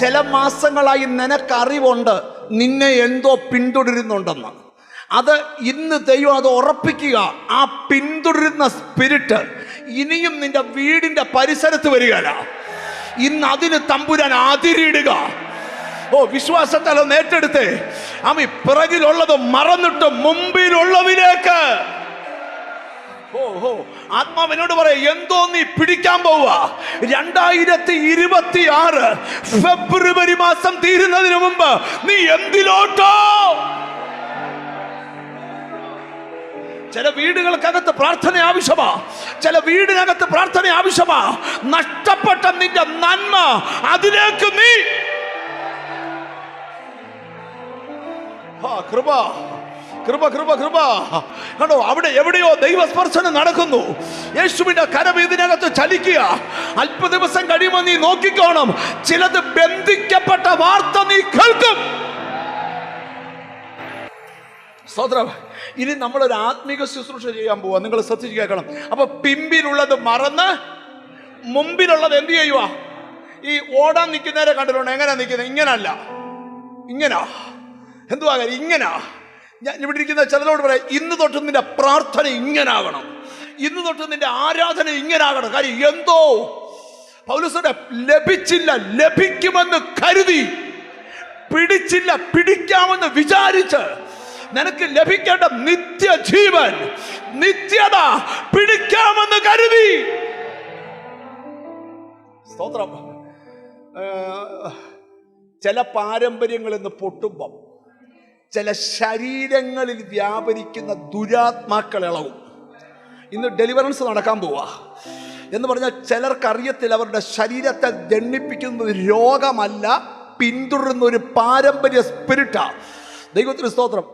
ചില മാസങ്ങളായി നിനക്കറിവുണ്ട് നിന്നെ എന്തോ പിന്തുടരുന്നുണ്ടെന്ന്. അത് ഇന്ന് ദൈവം അത് ഉറപ്പിക്കുക. ആ പിന്തുടരുന്ന സ്പിരിറ്റ് ഇനിയും നിന്റെ വീടിന്റെ പരിസരത്ത് വരികയല്ല. ഇന്ന് അതിന് തമ്പുരാൻ അതിരിടുക. ഓ, വിശ്വാസത്താൽ ഒന്ന് ഏറ്റെടുത്തേ. അമ്മി പിറകിലുള്ളത് മറന്നിട്ട് മുമ്പിലുള്ളതിലേക്ക്. ആത്മാവിനോട് പറയാ, എന്തോ നീ പിടിക്കാൻ പോവുക. 2026 ഫെബ്രുവരി മാസം തീരുന്നതിന് മുമ്പ് നീ എന്തിലോട്ടോ. ചില വീടുകൾക്കകത്ത് പ്രാർത്ഥന ആവശ്യമാ. ചില വീടിനകത്ത് പ്രാർത്ഥന ആവശ്യമാ. നഷ്ടപ്പെട്ട നിന്റെ നന്മ അതിലേക്ക് നീ കൃപ കൃപ കൃപ കൃപ കണ്ടോ. അവിടെ എവിടെയോ ദൈവസ്പർശനം നടക്കുന്നു. യേശുവിന്റെ കരം ഇതിനകത്ത് ചലിക്കുക. അല്പ ദിവസം കഴിയുമ്പോൾ നീ നോക്കിക്കോണം, ചിലത് ബന്ധിക്കപ്പെട്ട വാർത്ത നീ കേൾക്കും. സ്തോത്രം. ഇനി നമ്മളൊരു ആത്മീക ശുശ്രൂഷ ചെയ്യാൻ പോവാ. നിങ്ങൾ ശ്രദ്ധിച്ച് കേൾക്കണം. അപ്പൊ പിമ്പിലുള്ളത് മറന്ന് മുമ്പിലുള്ളത് എന്ത് ചെയ്യുക? ഈ ഓടാൻ നിൽക്കുന്നവരെ കണ്ടിട്ടുണ്ട്. എങ്ങനെ നിൽക്കുന്നത്? ഇങ്ങനല്ല, ഇങ്ങനാ. എന്തുവാ കാര്യം? ഇങ്ങനാ. ഞാൻ ഇവിടെ ഇരിക്കുന്ന ചിലരോട് പറയാം, ഇന്ന് തൊട്ട് നിന്റെ പ്രാർത്ഥന ഇങ്ങനാകണം, ഇന്ന് തൊട്ട് നിന്റെ ആരാധന ഇങ്ങനാകണം. കാര്യം എന്തോ പൗലോസിന്റെ ലഭിച്ചില്ല ലഭിക്കുമെന്ന് കരുതി, പിടിച്ചില്ല പിടിക്കാമെന്ന് വിചാരിച്ച് നിനക്ക് ലഭിക്കേണ്ട നിത്യജീവൻ, നിത്യത പിടിക്കാമെന്ന് കരുതി. സ്തോത്രം. ചില പാരമ്പര്യങ്ങളിൽ നിന്ന് പൊട്ടുമ്പം ചില ശരീരങ്ങളിൽ വ്യാപരിക്കുന്ന ദുരാത്മാക്കൾ ഇളവും. ഇന്ന് ഡെലിവറൻസ് നടക്കാൻ പോവാ എന്ന് പറഞ്ഞാൽ ചിലർക്കറിയത്തില്ല, അവരുടെ ശരീരത്തെ ദണ്ഡിപ്പിക്കുന്നത് രോഗമല്ല, പിന്തുടരുന്ന ഒരു പാരമ്പര്യ സ്പിരിറ്റാ. ദൈവത്തിന് സ്തോത്രം.